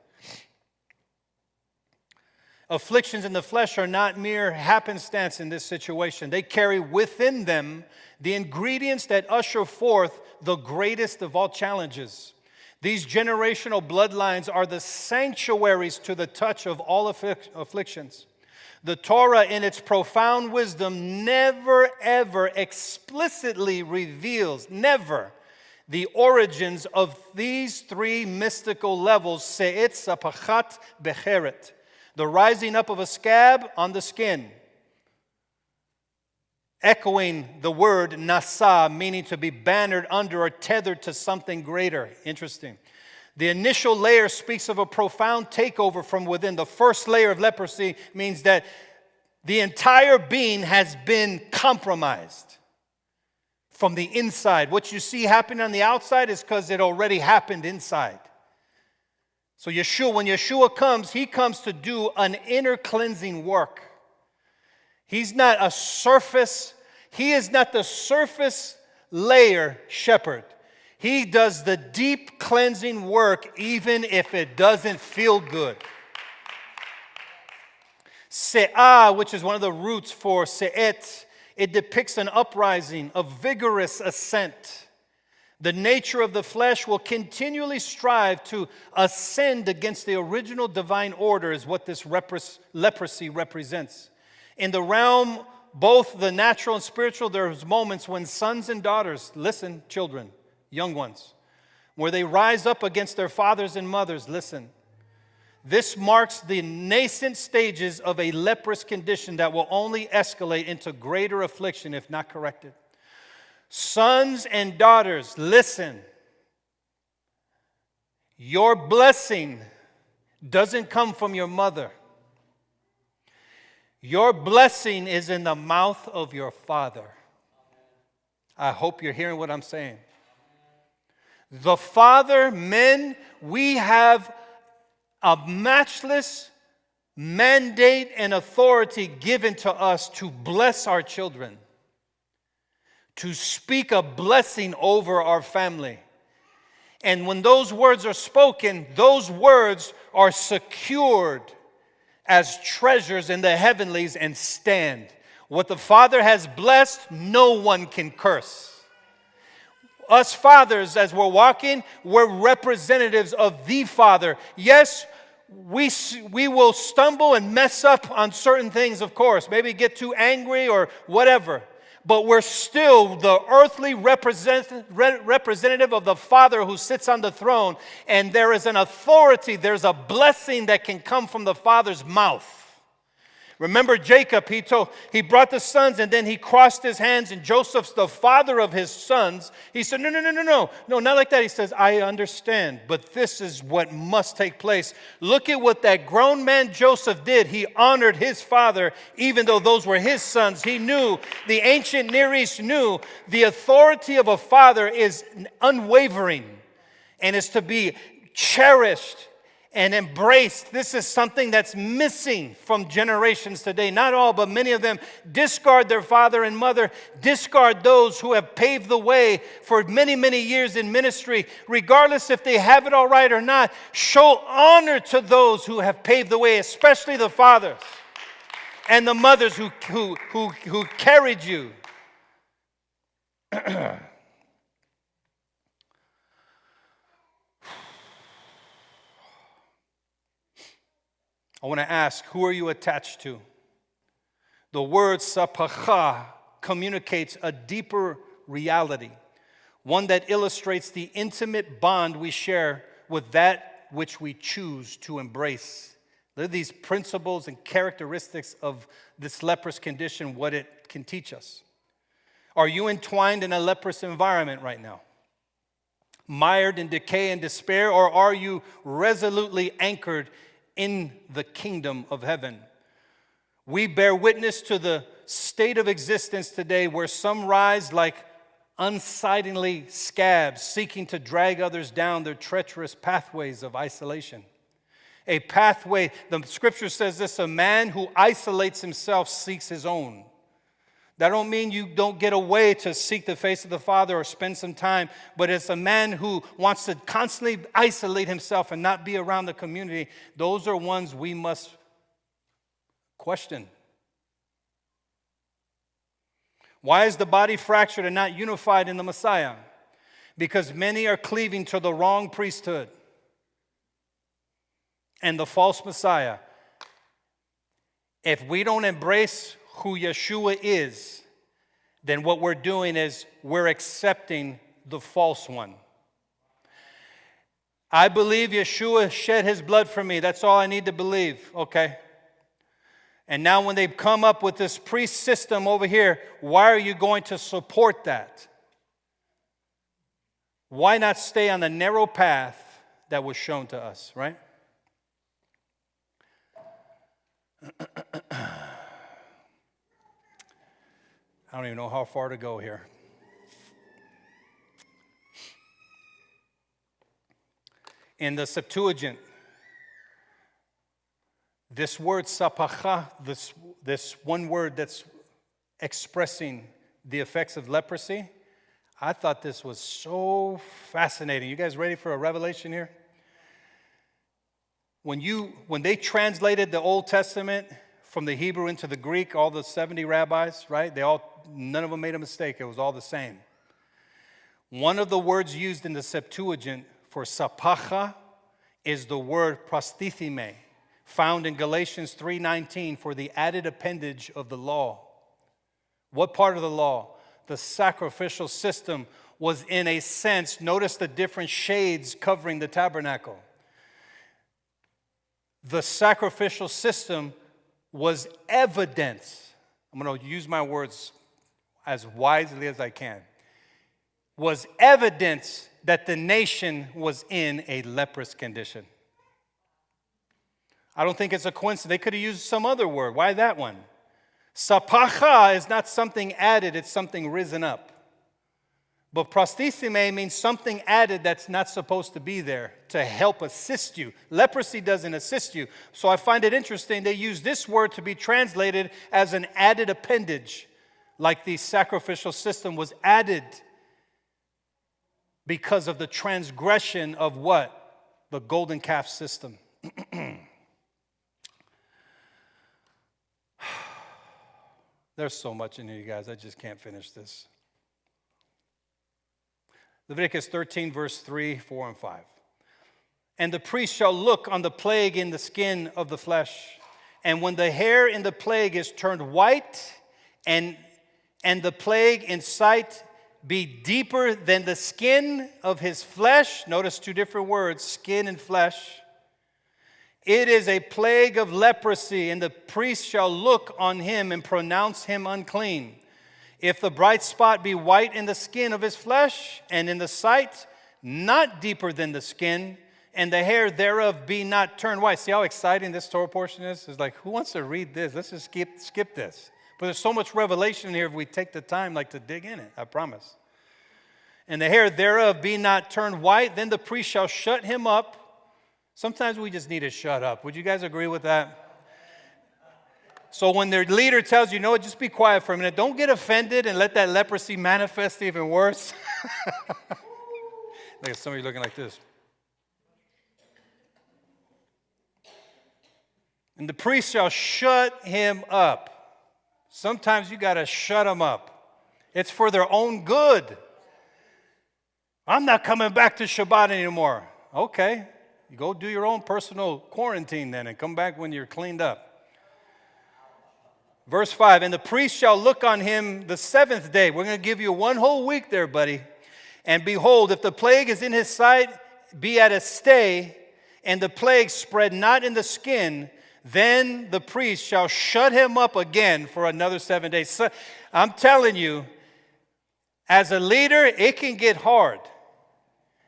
Afflictions in the flesh are not mere happenstance in this situation. They carry within them the ingredients that usher forth the greatest of all challenges. These generational bloodlines are the sanctuaries to the touch of all afflictions. The Torah, in its profound wisdom, never ever explicitly reveals, the origins of these 3 mystical levels, se'et, sapachat, becheret. The rising up of a scab on the skin, echoing the word nasa, meaning to be bannered under or tethered to something greater. Interesting. The initial layer speaks of a profound takeover from within. The first layer of leprosy means that the entire being has been compromised from the inside. What you see happening on the outside is because it already happened inside. So when Yeshua comes, he comes to do an inner cleansing work. He is not the surface layer shepherd. He does the deep cleansing work even if it doesn't feel good. Se'ah, which is one of the roots for se'et, it depicts an uprising, a vigorous ascent. The nature of the flesh will continually strive to ascend against the original divine order, is what this leprosy represents. In the realm, both the natural and spiritual, there's moments when sons and daughters, listen, children, young ones, where they rise up against their fathers and mothers, listen. This marks the nascent stages of a leprous condition that will only escalate into greater affliction if not corrected. Sons and daughters, listen. Your blessing doesn't come from your mother. Your blessing is in the mouth of your father. I hope you're hearing what I'm saying. The Father, men, we have a matchless mandate and authority given to us to bless our children, to speak a blessing over our family. And when those words are spoken, those words are secured as treasures in the heavenlies and stand. What the Father has blessed, no one can curse. Us fathers, as we're walking, we're representatives of the Father. Yes, we will stumble and mess up on certain things, of course. Maybe get too angry or whatever. But we're still the earthly representative of the Father who sits on the throne. And there is an authority, there's a blessing that can come from the Father's mouth. Remember Jacob, he brought the sons and then he crossed his hands, and Joseph's the father of his sons. He said, no, not like that. He says, I understand, but this is what must take place. Look at what that grown man Joseph did. He honored his father, even though those were his sons. He knew, the ancient Near East knew, the authority of a father is unwavering and is to be cherished and embraced. This is something that's missing from generations today. Not all, but many of them discard their father and mother, discard those who have paved the way for many, many years in ministry. Regardless if they have it all right or not, show honor to those who have paved the way, especially the fathers and the mothers who carried you. I want to ask, who are you attached to? The word sapacha communicates a deeper reality, one that illustrates the intimate bond we share with that which we choose to embrace. Look at these principles and characteristics of this leprous condition, what it can teach us. Are you entwined in a leprous environment right now? Mired in decay and despair, or are you resolutely anchored in the kingdom of heaven? We bear witness to the state of existence today where some rise like unsightly scabs seeking to drag others down their treacherous pathways of isolation. A pathway, the scripture says this, a man who isolates himself seeks his own. That don't mean you don't get away to seek the face of the Father or spend some time, but it's a man who wants to constantly isolate himself and not be around the community. Those are ones we must question. Why is the body fractured and not unified in the Messiah? Because many are cleaving to the wrong priesthood and the false Messiah. If we don't embrace who Yeshua is, then what we're doing is we're accepting the false one. I believe Yeshua shed his blood for me. That's all I need to believe. Okay. And now when they come up with this priest system over here, why are you going to support that? Why not stay on the narrow path that was shown to us, right? I don't even know how far to go here. In the Septuagint, this word sapacha, this one word that's expressing the effects of leprosy, I thought this was so fascinating. You guys ready for a revelation here? When they translated the Old Testament from the Hebrew into the Greek, all the 70 rabbis, right? None of them made a mistake. It was all the same. One of the words used in the Septuagint for sapacha is the word prostithime, found in Galatians 3:19 for the added appendage of the law. What part of the law? The sacrificial system was, in a sense, notice the different shades covering the tabernacle. The sacrificial system was evidence. I'm going to use my words as wisely as I can. Was evidence that the nation was in a leprous condition. I don't think it's a coincidence. They could have used some other word. Why that one? Sapacha is not something added, it's something risen up. But prostissime means something added that's not supposed to be there to help assist you. Leprosy doesn't assist you. So I find it interesting they use this word to be translated as an added appendage, like the sacrificial system was added because of the transgression of what? The golden calf system. There's so much in here, you guys. I just can't finish this. Leviticus 13, verse 3, 4, and 5. And the priest shall look on the plague in the skin of the flesh, and when the hair in the plague is turned white, and the plague in sight be deeper than the skin of his flesh. Notice two different words, skin and flesh. It is a plague of leprosy, and the priest shall look on him and pronounce him unclean. If the bright spot be white in the skin of his flesh, and in the sight not deeper than the skin, and the hair thereof be not turned white. See how exciting this Torah portion is? It's like, who wants to read this? Let's just skip this. But there's so much revelation here if we take the time to dig in it, I promise. And the hair thereof be not turned white, then the priest shall shut him up. Sometimes we just need to shut up. Would you guys agree with that? So when their leader tells you, no, just be quiet for a minute. Don't get offended and let that leprosy manifest even worse. Look at some of you looking like this. And the priest shall shut him up. Sometimes you got to shut them up. It's for their own good. I'm not coming back to Shabbat anymore. Okay, you go do your own personal quarantine then and come back when you're cleaned up. Verse 5, and the priest shall look on him the seventh day. We're going to give you one whole week there, buddy. And behold, if the plague is in his sight, be at a stay, and the plague spread not in the skin, then the priest shall shut him up again for another 7 days. So, I'm telling you, as a leader, it can get hard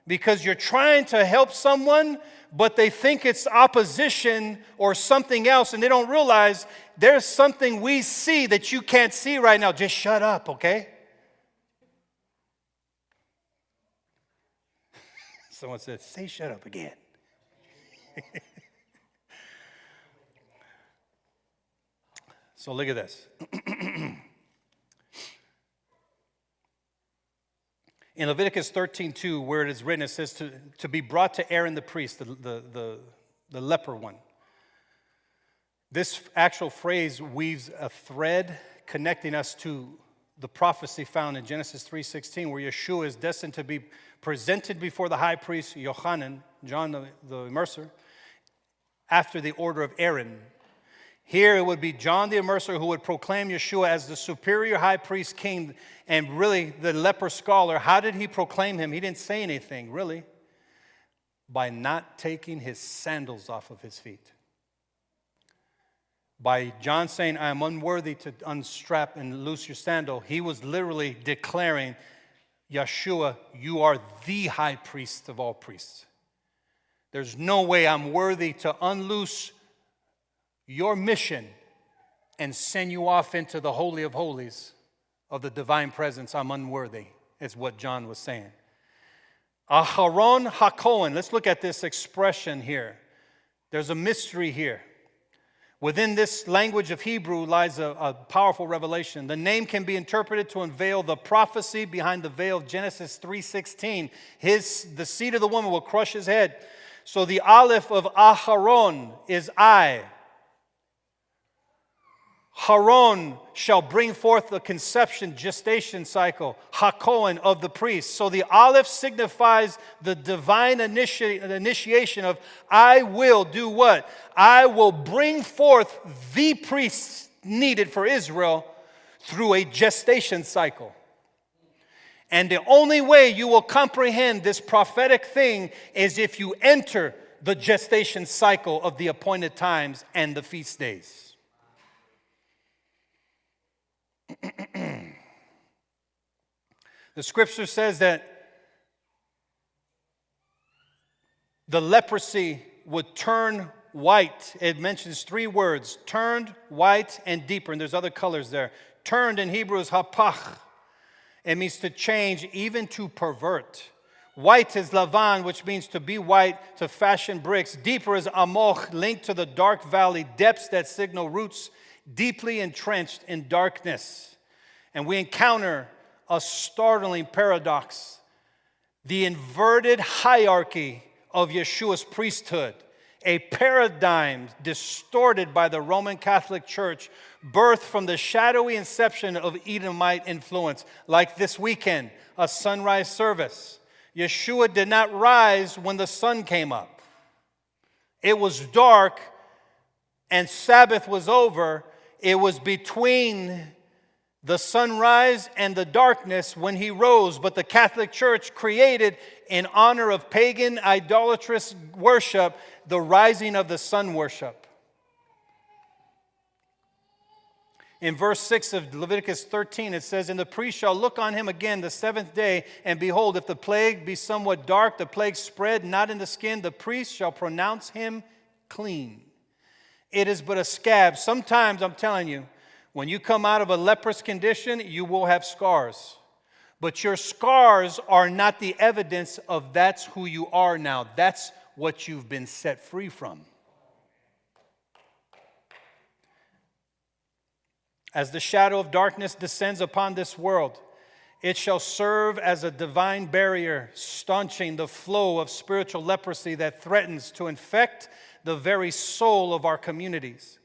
because you're trying to help someone, but they think it's opposition or something else, and they don't realize there's something we see that you can't see right now. Just shut up, okay? Someone said, say shut up again. So look at this. In Leviticus 13:2, where it is written, it says to be brought to Aaron the priest, the leper one. This actual phrase weaves a thread connecting us to the prophecy found in Genesis 3:16, where Yeshua is destined to be presented before the high priest Yochanan, John the Immerser, after the order of Aaron. Here it would be John the Immerser who would proclaim Yeshua as the superior high priest king, and really the leper scholar. How did he proclaim him? He didn't say anything, really, by not taking his sandals off of his feet. By John saying, I am unworthy to unstrap and loose your sandal, he was literally declaring, Yeshua, you are the high priest of all priests. There's no way I'm worthy to unloose your mission and send you off into the Holy of Holies of the divine presence. I'm unworthy, is what John was saying. Aharon HaKohen. Let's look at this expression here. There's a mystery here. Within this language of Hebrew lies a powerful revelation. The name can be interpreted to unveil the prophecy behind the veil of Genesis 3:16. The seed of the woman will crush his head. So the aleph of Aharon is I. Haron shall bring forth the conception, gestation cycle, HaKohen of the priest. So the aleph signifies the divine initiation of I will do what? I will bring forth the priests needed for Israel through a gestation cycle. And the only way you will comprehend this prophetic thing is if you enter the gestation cycle of the appointed times and the feast days. The scripture says that the leprosy would turn white. It mentions three words, turned, white, and deeper. And there's other colors there. Turned in Hebrew is hapach. It means to change, even to pervert. White is lavan, which means to be white, to fashion bricks. Deeper is amoch, linked to the dark valley, depths that signal roots deeply entrenched in darkness. And we encounter a startling paradox, the inverted hierarchy of Yeshua's priesthood, a paradigm distorted by the Roman Catholic Church, birthed from the shadowy inception of Edomite influence, like this weekend, a sunrise service. Yeshua did not rise when the sun came up. It was dark and Sabbath was over. It was between the sunrise and the darkness when he rose. But the Catholic Church created, in honor of pagan idolatrous worship, the rising of the sun worship. In verse 6 of Leviticus 13, it says, "And the priest shall look on him again the seventh day, and behold, if the plague be somewhat dark, the plague spread not in the skin, the priest shall pronounce him clean. It is but a scab." Sometimes, I'm telling you, when you come out of a leprous condition, you will have scars. But your scars are not the evidence of that's who you are now. That's what you've been set free from. As the shadow of darkness descends upon this world, it shall serve as a divine barrier, staunching the flow of spiritual leprosy that threatens to infect the very soul of our communities.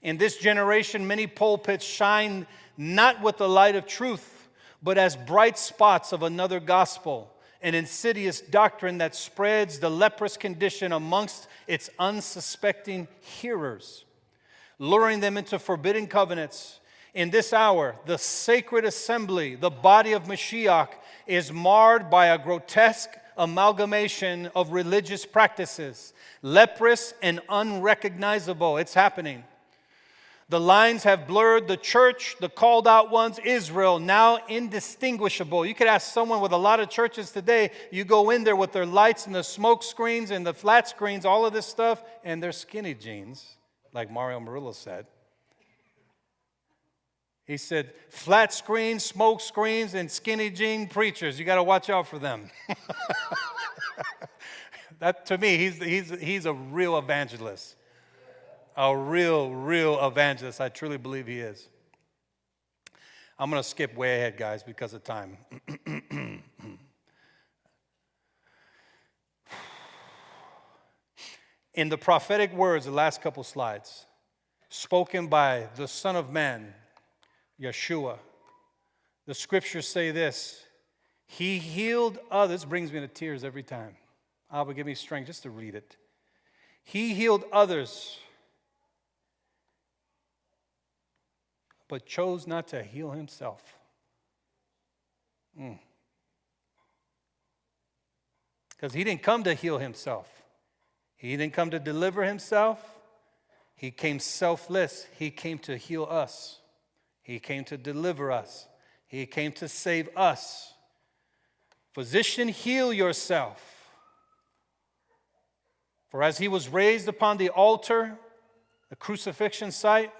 In this generation, many pulpits shine not with the light of truth, but as bright spots of another gospel, an insidious doctrine that spreads the leprous condition amongst its unsuspecting hearers, luring them into forbidden covenants. In this hour, the sacred assembly, the body of Mashiach, is marred by a grotesque amalgamation of religious practices, leprous and unrecognizable. It's happening. The lines have blurred. The church, the called out ones, Israel, now indistinguishable. You could ask someone with a lot of churches today, you go in there with their lights and the smoke screens and the flat screens, all of this stuff, and they're skinny jeans, like Mario Murillo said. He said, flat screens, smoke screens, and skinny jean preachers. You got to watch out for them. That, to me, he's a real evangelist. A real evangelist. I truly believe he is. I'm going to skip way ahead, guys, because of time. In the prophetic words, the last couple slides, spoken by the Son of Man, Yeshua, the scriptures say this: He healed others. Brings me to tears every time. Abba, give me strength just to read it. He healed others, but chose not to heal himself. Because he didn't come to heal himself. He didn't come to deliver himself. He came selfless. He came to heal us. He came to deliver us. He came to save us. Physician, heal yourself. For as he was raised upon the altar, the crucifixion site,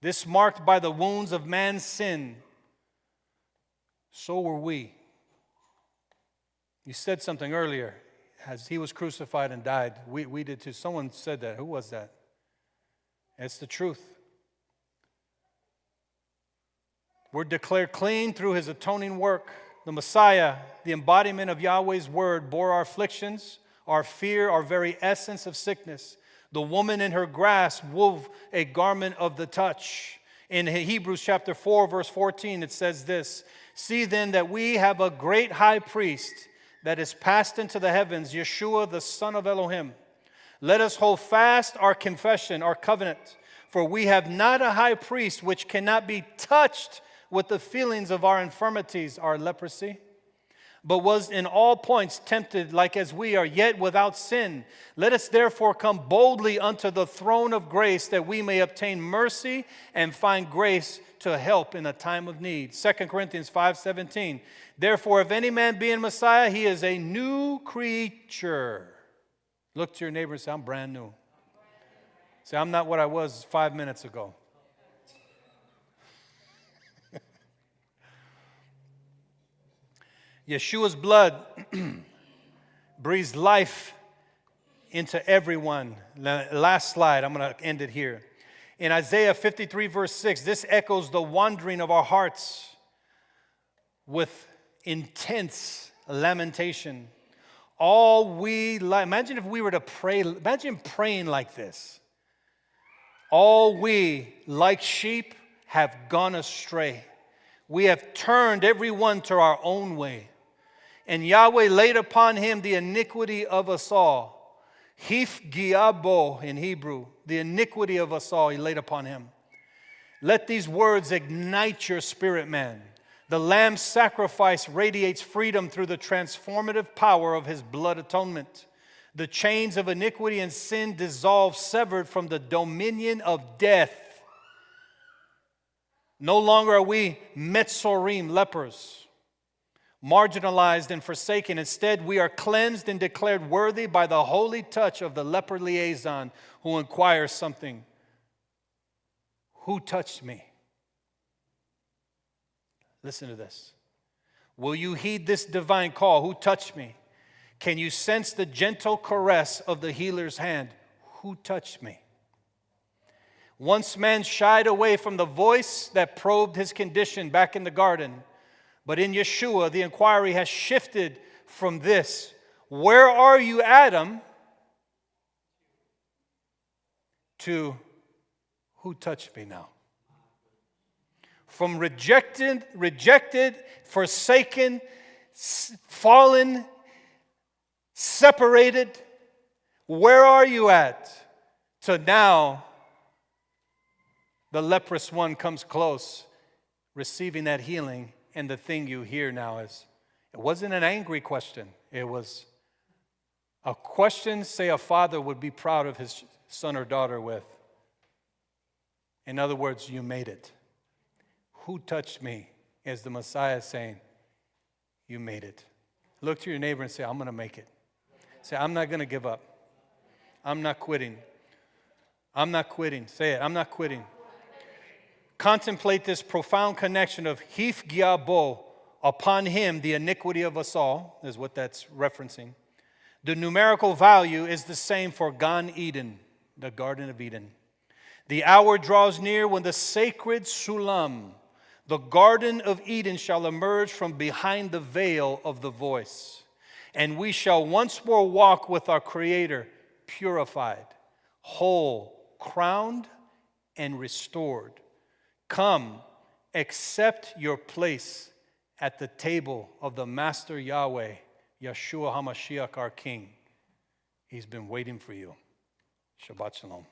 this marked by the wounds of man's sin, so were we. You said something earlier. As he was crucified and died, we did too. Someone said that. Who was that? It's the truth. We're declared clean through his atoning work. The Messiah, the embodiment of Yahweh's word, bore our afflictions, our fear, our very essence of sickness. The woman in her grasp wove a garment of the touch. In Hebrews chapter 4, verse 14, it says this: See then that we have a great high priest that is passed into the heavens, Yeshua, the Son of Elohim. Let us hold fast our confession, our covenant, for we have not a high priest which cannot be touched with the feelings of our infirmities, our leprosy, but was in all points tempted like as we are, yet without sin. Let us therefore come boldly unto the throne of grace, that we may obtain mercy and find grace to help in a time of need. 2 Corinthians 5:17. Therefore, if any man be in Messiah, he is a new creature. Look to your neighbor and say, I'm brand new. Say, I'm not what I was 5 minutes ago. Yeshua's blood breathes life into everyone. Last slide, I'm going to end it here. In Isaiah 53, verse 6, this echoes the wandering of our hearts with intense lamentation. Imagine if we were to pray, imagine praying like this. All we, like sheep, have gone astray. We have turned everyone to our own way. And Yahweh laid upon him the iniquity of us all. Hif giabo in Hebrew, the iniquity of us all, he laid upon him. Let these words ignite your spirit, man. The Lamb's sacrifice radiates freedom through the transformative power of his blood atonement. The chains of iniquity and sin dissolve, severed from the dominion of death. No longer are we Metzorim, lepers, marginalized and forsaken. Instead, we are cleansed and declared worthy by the holy touch of the leper liaison who inquires something. Who touched me? Listen to this. Will you heed this divine call? Who touched me? Can you sense the gentle caress of the healer's hand? Who touched me? Once man shied away from the voice that probed his condition back in the garden. But in Yeshua, the inquiry has shifted from this, where are you, Adam, to who touched me now? From rejected, forsaken, fallen, separated, where are you at? To now, the leprous one comes close, receiving that healing, and the thing you hear now is, it wasn't an angry question. It was a question, say, a father would be proud of his son or daughter with. In other words, you made it. Who touched me? Is the Messiah saying, you made it. Look to your neighbor and say, I'm going to make it. Say, I'm not going to give up. I'm not quitting. I'm not quitting. Say it, I'm not quitting. Contemplate this profound connection of Hif Giabo, upon him the iniquity of us all, is what that's referencing. The numerical value is the same for Gan Eden, the Garden of Eden. The hour draws near when the sacred Sulam, the Garden of Eden, shall emerge from behind the veil of the voice. And we shall once more walk with our Creator, purified, whole, crowned, and restored. Come, accept your place at the table of the Master Yahweh, Yeshua HaMashiach, our King. He's been waiting for you. Shabbat Shalom.